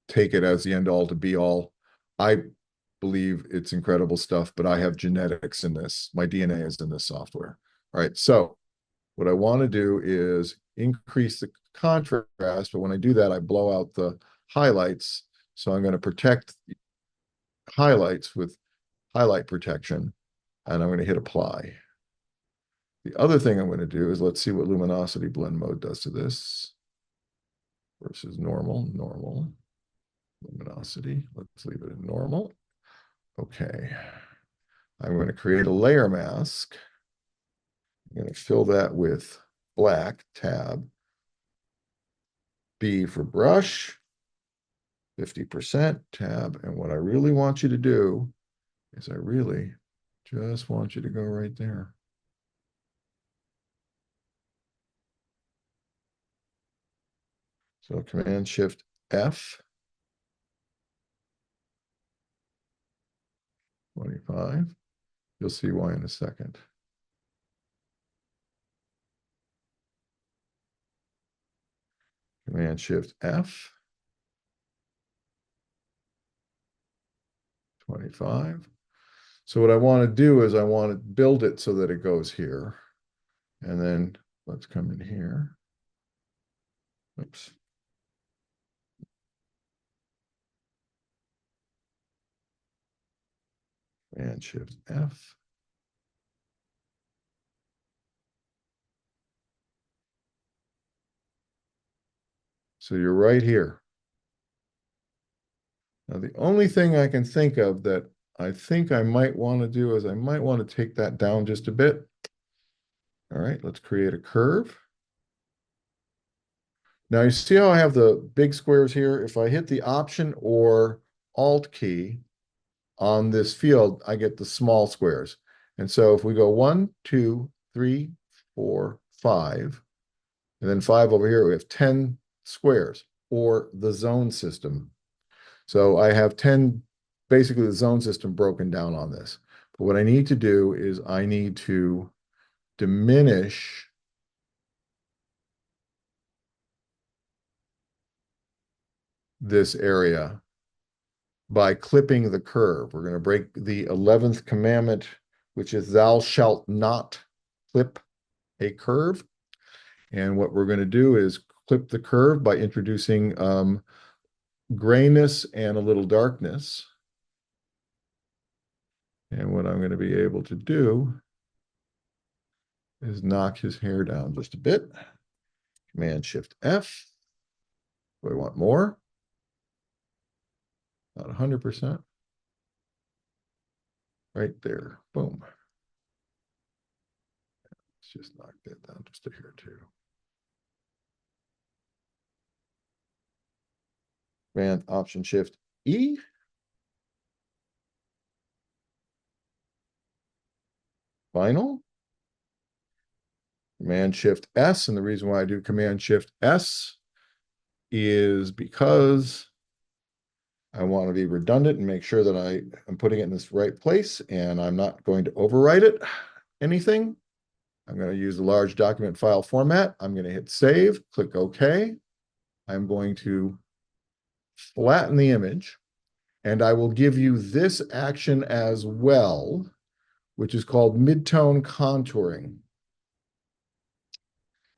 take it as the end all to be all. I believe it's incredible stuff, but I have genetics in this. My DNA is in this software. All right. So what I want to do is increase the contrast, but when I do that, I blow out the highlights. So I'm going to protect highlights with highlight protection, and I'm going to hit apply. The other thing I'm going to do is let's see what luminosity blend mode does to this versus normal, luminosity. Let's leave it in normal. Okay. I'm going to create a layer mask. I'm going to fill that with black, tab, B for brush, 50%, tab. And what I really want you to do is I really just want you to go right there. So Command Shift F, 25. You'll see why in a second. Command Shift F, 25. So what I want to do is I want to build it so that it goes here. And then let's come in here. Oops. Command Shift F. So you're right here. Now, the only thing I can think of that I think I might want to do is I might want to take that down just a bit. All right, let's create a curve. Now you see how I have the big squares here? If I hit the Option or Alt key on this field, I get the small squares. And so if we go 1, 2, 3, 4, 5, and then 5 over here, we have 10 squares, or the zone system. So I have 10, basically the zone system broken down on this. But what I need to do is I need to diminish this area by clipping the curve. We're going to break the 11th commandment, which is thou shalt not clip a curve. And what we're going to do is clip the curve by introducing grayness and a little darkness. And what I'm going to be able to do is knock his hair down just a bit. Command Shift F. Do I want more? Not 100%. Right there. Boom. Let's just knock that down just a hair too. Command Option Shift E. Final. Command Shift S. And the reason why I do Command Shift S is because I want to be redundant and make sure that I am putting it in this right place, and I'm not going to overwrite it anything. I'm going to use the large document file format. I'm going to hit save, click OK. I'm going to flatten the image, and I will give you this action as well, which is called midtone contouring.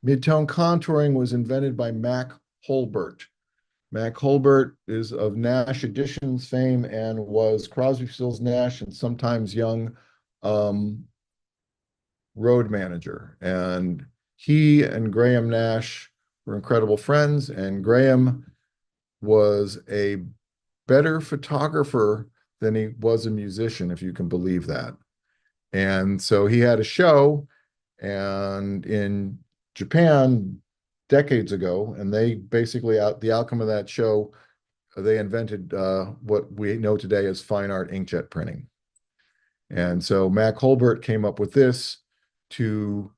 Midtone contouring was invented by Mac Holbert. Mac Holbert is of Nash Editions fame and was Crosby, Stills, Nash, and sometimes Young road manager. And he and Graham Nash were incredible friends, and Graham was a better photographer than he was a musician, if you can believe that. And so he had a show, and in Japan decades ago, and they basically the outcome of that show, they invented what we know today as fine art inkjet printing. And so Mac Holbert came up with this to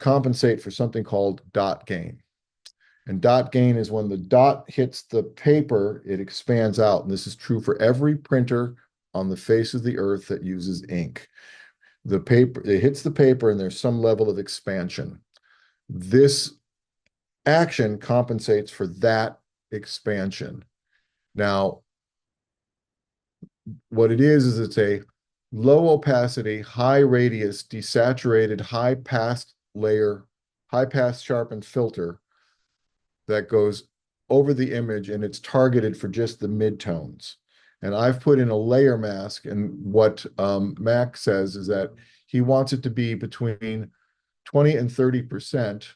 compensate for something called dot gain. And dot gain is when the dot hits the paper, it expands out. And this is true for every printer on the face of the earth that uses ink. The paper, it hits the paper and there's some level of expansion. This action compensates for that expansion. Now, what it is it's a low opacity, high radius, desaturated, high pass layer, high pass sharpened filter that goes over the image and it's targeted for just the midtones. And I've put in a layer mask, and what Mac says is that he wants it to be between 20 and 30%,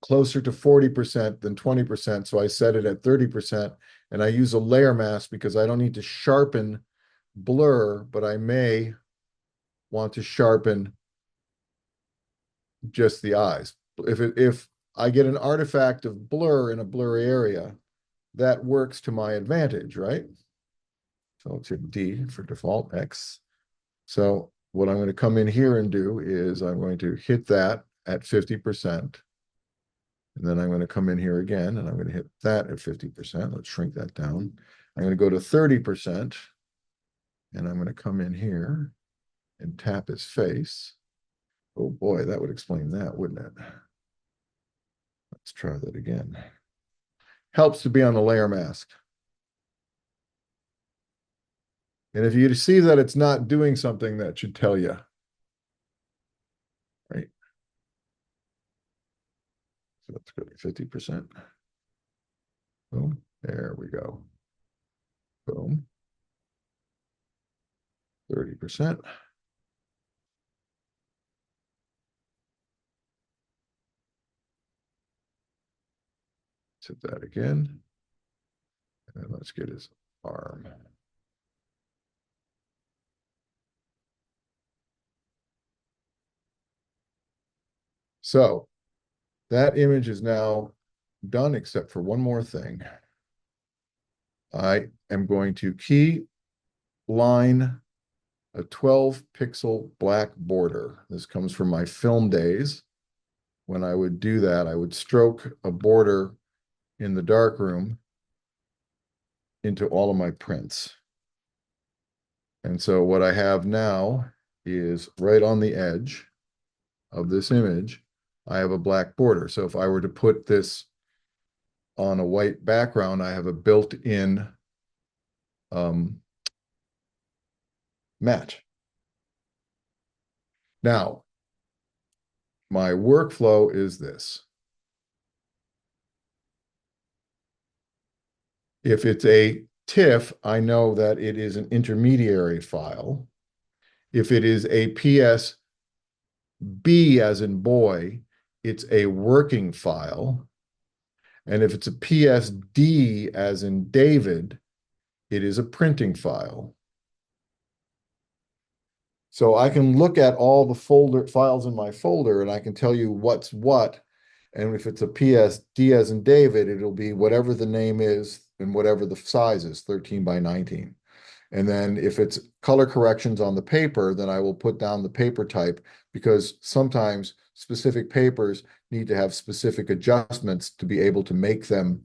closer to 40% than 20%. So I set it at 30%, and I use a layer mask because I don't need to sharpen blur, but I may want to sharpen just the eyes. If I get an artifact of blur in a blurry area, that works to my advantage, right? So let's hit D for default X. So what I'm going to come in here and do is I'm going to hit that at 50%. And then I'm going to come in here again and I'm going to hit that at 50%. Let's shrink that down. I'm going to go to 30%. And I'm going to come in here and tap his face. Oh boy, that would explain that, wouldn't it? Let's try that again. Helps to be on the layer mask. And if you see that it's not doing something, that should tell you, right? So let's go to 50%. Boom, there we go. Boom. 30%. Hit that again. And let's get his arm. So that image is now done, except for one more thing. I am going to key line a 12 pixel black border. This comes from my film days. When I would do that, I would stroke a border in the darkroom into all of my prints. And so what I have now is right on the edge of this image, I have a black border. So if I were to put this on a white background, I have a built-in match. Now, my workflow is this. If it's a TIFF, I know that it is an intermediary file. If it is a PSB as in boy, it's a working file. And if it's a PSD as in David, it is a printing file. So I can look at all the folder files in my folder and I can tell you what's what. And if it's a PSD as in David, it'll be whatever the name is and whatever the size is, 13 by 19. And then if it's color corrections on the paper, then I will put down the paper type, because sometimes specific papers need to have specific adjustments to be able to make them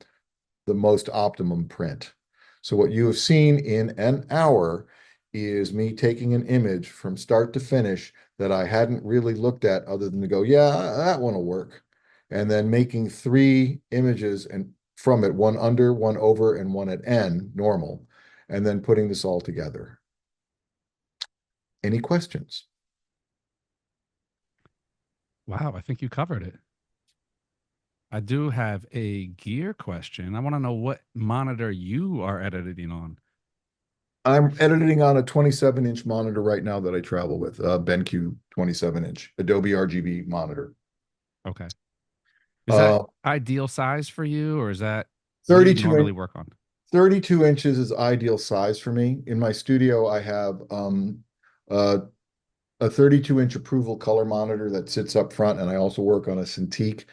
the most optimum print. So what you have seen in an hour is me taking an image from start to finish that I hadn't really looked at other than to go, yeah, that one will work. And then making 3 images and from it, one under, one over, and one at N, normal, and then putting this all together. Any questions? Wow, I think you covered it. I do have a gear question. I want to know what monitor you are editing on. I'm editing on a 27-inch monitor right now that I travel with, BenQ 27-inch Adobe RGB monitor. Okay. Is that ideal size for you, or is that what do you 32 normally work on? 32 inches is ideal size for me. In my studio, I have a 32-inch approval color monitor that sits up front, and I also work on a Cintiq.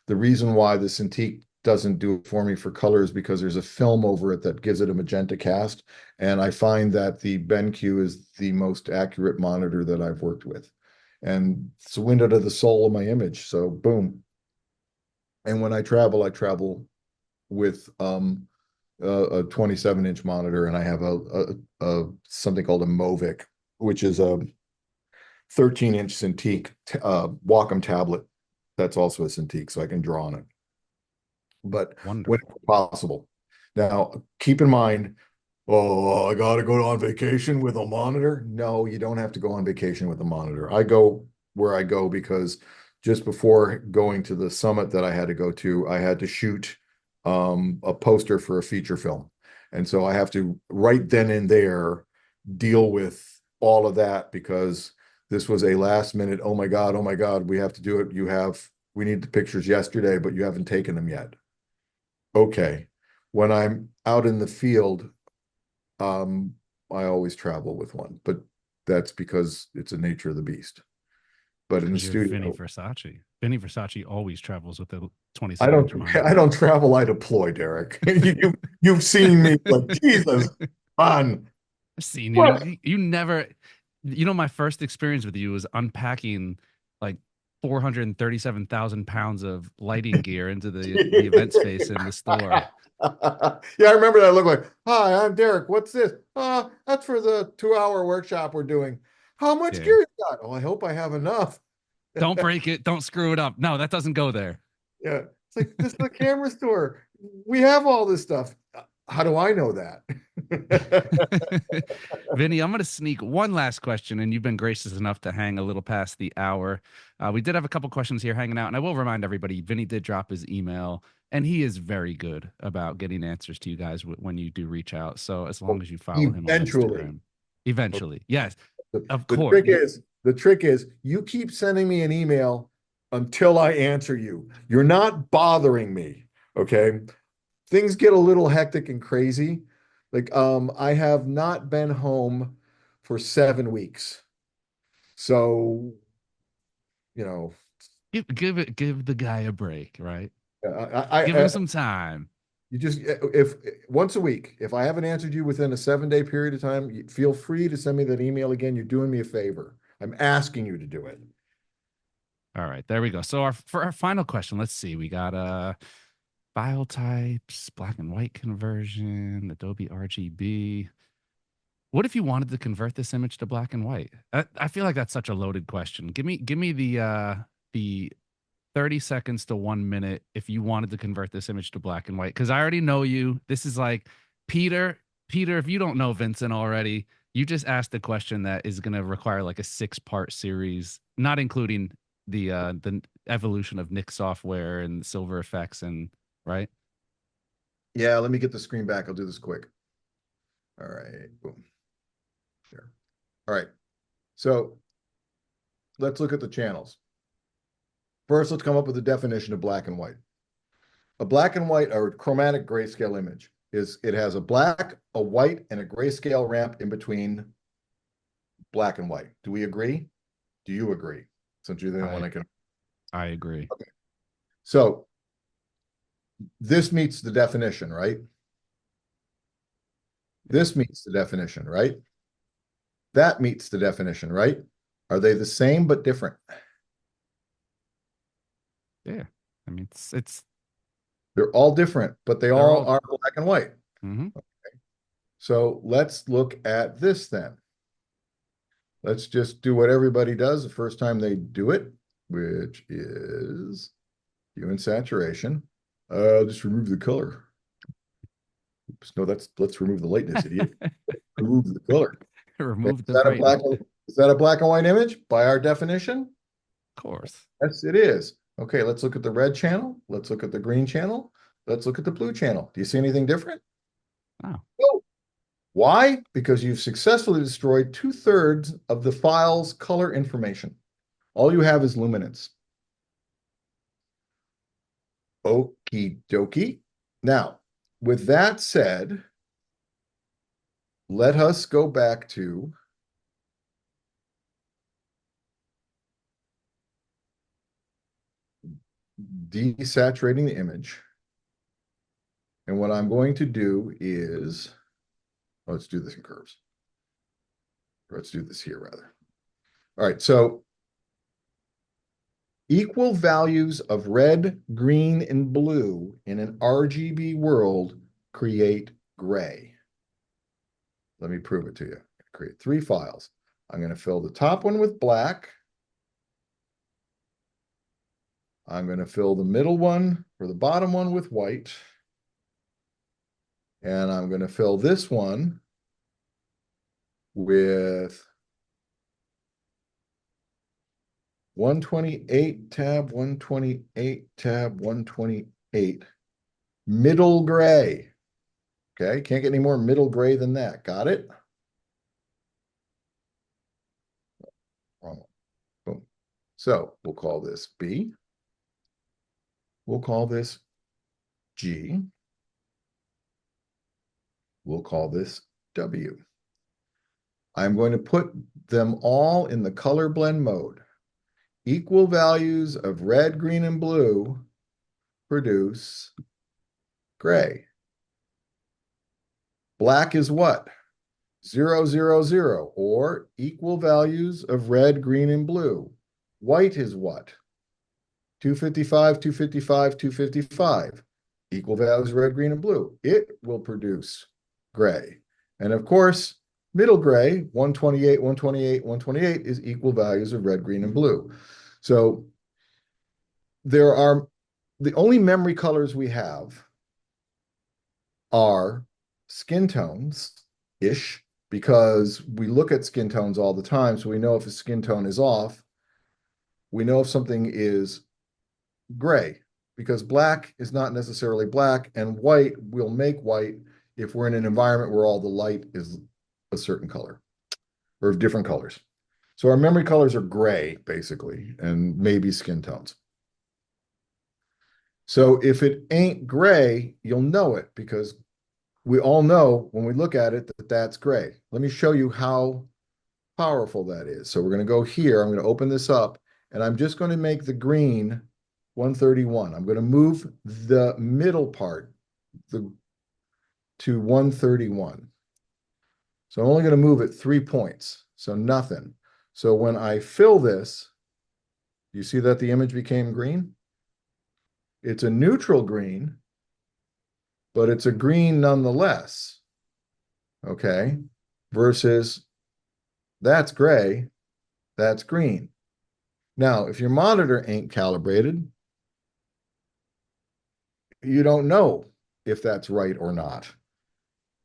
The reason why the Cintiq doesn't do it for me for colors because there's a film over it that gives it a magenta cast. And I find that the BenQ is the most accurate monitor that I've worked with. And it's a window to the soul of my image. So boom. And when I travel with a 27-inch monitor, and I have a something called a Movic, which is a 13-inch Cintiq Wacom tablet. That's also a Cintiq, so I can draw on it. But when Wonderful. possible. Now, keep in mind, oh, I got to go on vacation with a monitor. No, you don't have to go on vacation with a monitor. I go where I go because just before going to the summit that I had to go to, I had to shoot a poster for a feature film. And so I have to right then and there deal with all of that because this was a last minute, oh my God, we have to do it. We need the pictures yesterday, but you haven't taken them yet. Okay. When I'm out in the field, um, I always travel with one, but that's because it's a nature of the beast. But in the Because you're Vinny studio, Versace. Vinny Versace always travels with a I 27-inch don't I monitor. don't travel, I deploy, Derek. You've seen me like Jesus, man. I've seen you. What? You never, my first experience with you was unpacking like 437,000 pounds of lighting gear into the event space in the store. Yeah, I remember that look like, hi, I'm Derek. What's this? That's for the 2-hour workshop we're doing. How much Yeah. gear you got? Oh, I hope I have enough. Don't break it. Don't screw it up. No, that doesn't go there. Yeah. It's like, this is a camera store. We have all this stuff. How do I know that? Vinny, I'm going to sneak one last question, and you've been gracious enough to hang a little past the hour. We did have a couple questions here hanging out, and I will remind everybody, Vinny did drop his email, and he is very good about getting answers to you guys when you do reach out. So as long as you follow him on Eventually. Instagram, eventually, yes, of The course. trick is, you keep sending me an email until I answer you. You're not bothering me. Okay. Things get a little hectic and crazy. Like, I have not been home for 7 weeks. So, you know, Give the guy a break, right? Give I him some time. you just, if once a week, if I haven't answered you within a 7-day period of time, feel free to send me that email again. You're doing me a favor. I'm asking you to do it. All right, there we go. So for our final question, let's see. We got file types, black and white conversion, Adobe RGB. What if you wanted to convert this image to black and white? I feel like that's such a loaded question. Give me the 30 seconds to 1 minute if you wanted to convert this image to black and white. Because I already know you. This is like Peter. Peter, if you don't know Vincent already, you just asked a question that is going to require like a 6-part series, not including the evolution of Nick software and silver effects and right. Yeah, let me get the screen back. I'll do this quick. All right. Boom. There. All right. So let's look at the channels. First, let's come up with a definition of black and white. A black and white or chromatic grayscale image is it has a black, a white, and a grayscale ramp in between black and white. Do we agree? Do you agree? Since you're the only one I I can. I agree. Okay. So this meets the definition, right? Yeah. This meets the definition, right? That meets the definition, right? Are they the same but different? Yeah. I mean, it's They're all different, but they they're all all. are black and white. Mhm. So let's look at this then. Let's just do what everybody does the first time they do it, which is hue and saturation. Just remove the color. Oops, no, let's remove the lightness, idiot. Remove the color. Okay, Remove the brightness. is that a black and white image by our definition? Of course. Yes, it is. Okay, let's look at the red channel. Let's look at the green channel. Let's look at the blue channel. Do you see anything different? Oh, No. Why? Because you've successfully destroyed 2/3 of the file's color information. All you have is luminance. Okie dokie. Now, with that said, let us go back to desaturating the image. And what I'm going to do is, let's do this in curves. Let's do this here rather. All right, so equal values of red, green, and blue in an RGB world create gray. Let me prove it to you. Create 3 files. I'm going to fill the top one with black. I'm going to fill the middle one or the bottom one with white. And I'm going to fill this one with 128 tab, 128 tab, 128. Middle gray. Okay, can't get any more middle gray than that. Got it? Wrong one. Boom. So we'll call this B. We'll call this G. We'll call this W. I'm going to put them all in the color blend mode. Equal values of red, green, and blue produce gray. Black is what? 0, 0, 0, or equal values of red, green, and blue. White is what? 255, 255, 255. Equal values of red, green, and blue. It will produce gray. And of course, middle gray, 128, 128, 128 is equal values of red, green, and blue. So there are, the only memory colors we have are skin tones-ish, because we look at skin tones all the time, so we know if a skin tone is off. We know if something is gray, because black is not necessarily black, and white will make white if we're in an environment where all the light is a certain color or of different colors. So our memory colors are gray, basically, and maybe skin tones. So if it ain't gray, you'll know it, because we all know when we look at it that that's gray. Let me show you how powerful that is. So we're going to go here. I'm going to open this up, and I'm just going to make the green 131. I'm going to move the middle part to 131. So I'm only going to move it 3 points, so nothing. So when I fill this, you see that the image became green? It's a neutral green, but it's a green nonetheless. Okay, versus that's gray, that's green. Now, if your monitor ain't calibrated, you don't know if that's right or not.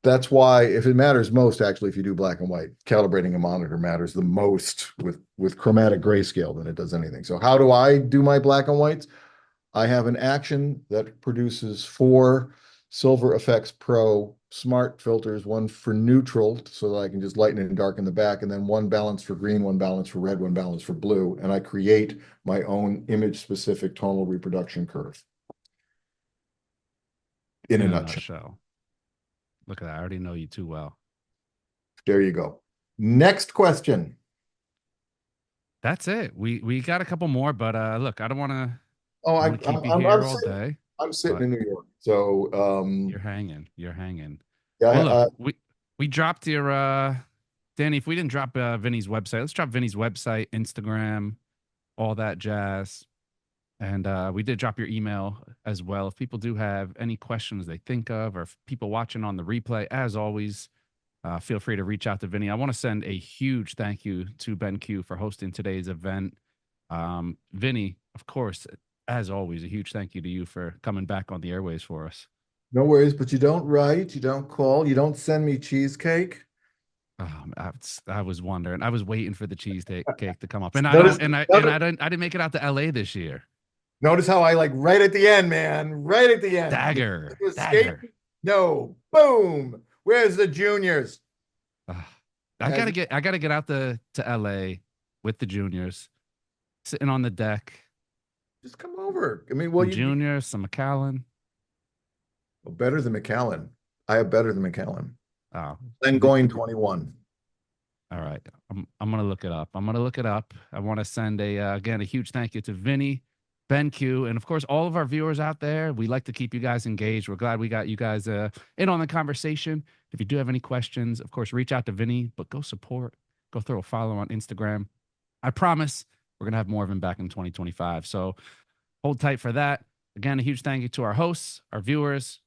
That's why, if it matters most, actually, if you do black and white, calibrating a monitor matters the most with chromatic grayscale than it does anything. So how do I do my black and whites? I have an action that produces 4 Silver Effects Pro smart filters, one for neutral so that I can just lighten and darken the back, and then one balance for green, one balance for red, one balance for blue. And I create my own image-specific tonal reproduction curve. In a nutshell. Nutshell. Look at that. I already know you too well. There you go. Next question. That's it. We got a couple more, but look, I don't want to Oh, keep you here all day. I'm sitting in New York, so You're hanging. You're hanging. yeah. Well, look, we dropped your Danny. If we didn't drop Vinny's website, let's drop Vinny's website, Instagram, all that jazz. And we did drop your email as well. If people do have any questions they think of, or if people watching on the replay, as always, feel free to reach out to Vinny. I want to send a huge thank you to Ben Q for hosting today's event. Vinny, of course, as always, a huge thank you to you for coming back on the airways for us. No worries, but you don't write, you don't call, you don't send me cheesecake. I was wondering. I was waiting for the cheesecake to come up, and I didn't make it out to LA this year. Notice how I like right at the end, man, right at the end. Dagger. No, boom. Where's the juniors? I gotta get out to LA with the juniors, sitting on the deck. Just come over. I mean, well, juniors, some McAllen. Well, better than McAllen. I have better than McAllen. Oh, then going 21. All right, I'm gonna look it up. I want to send again a huge thank you to Vinny, Ben Q, and of course, all of our viewers out there. We like to keep you guys engaged. We're glad we got you guys in on the conversation. If you do have any questions, of course, reach out to Vinny, but go support, go throw a follow on Instagram. I promise we're going to have more of him back in 2025. So hold tight for that. Again, a huge thank you to our hosts, our viewers,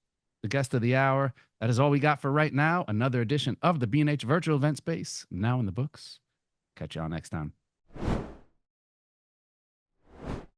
the guest of the hour. That is all we got for right now. Another edition of the B&H Virtual Event Space now in the books. Catch y'all next time.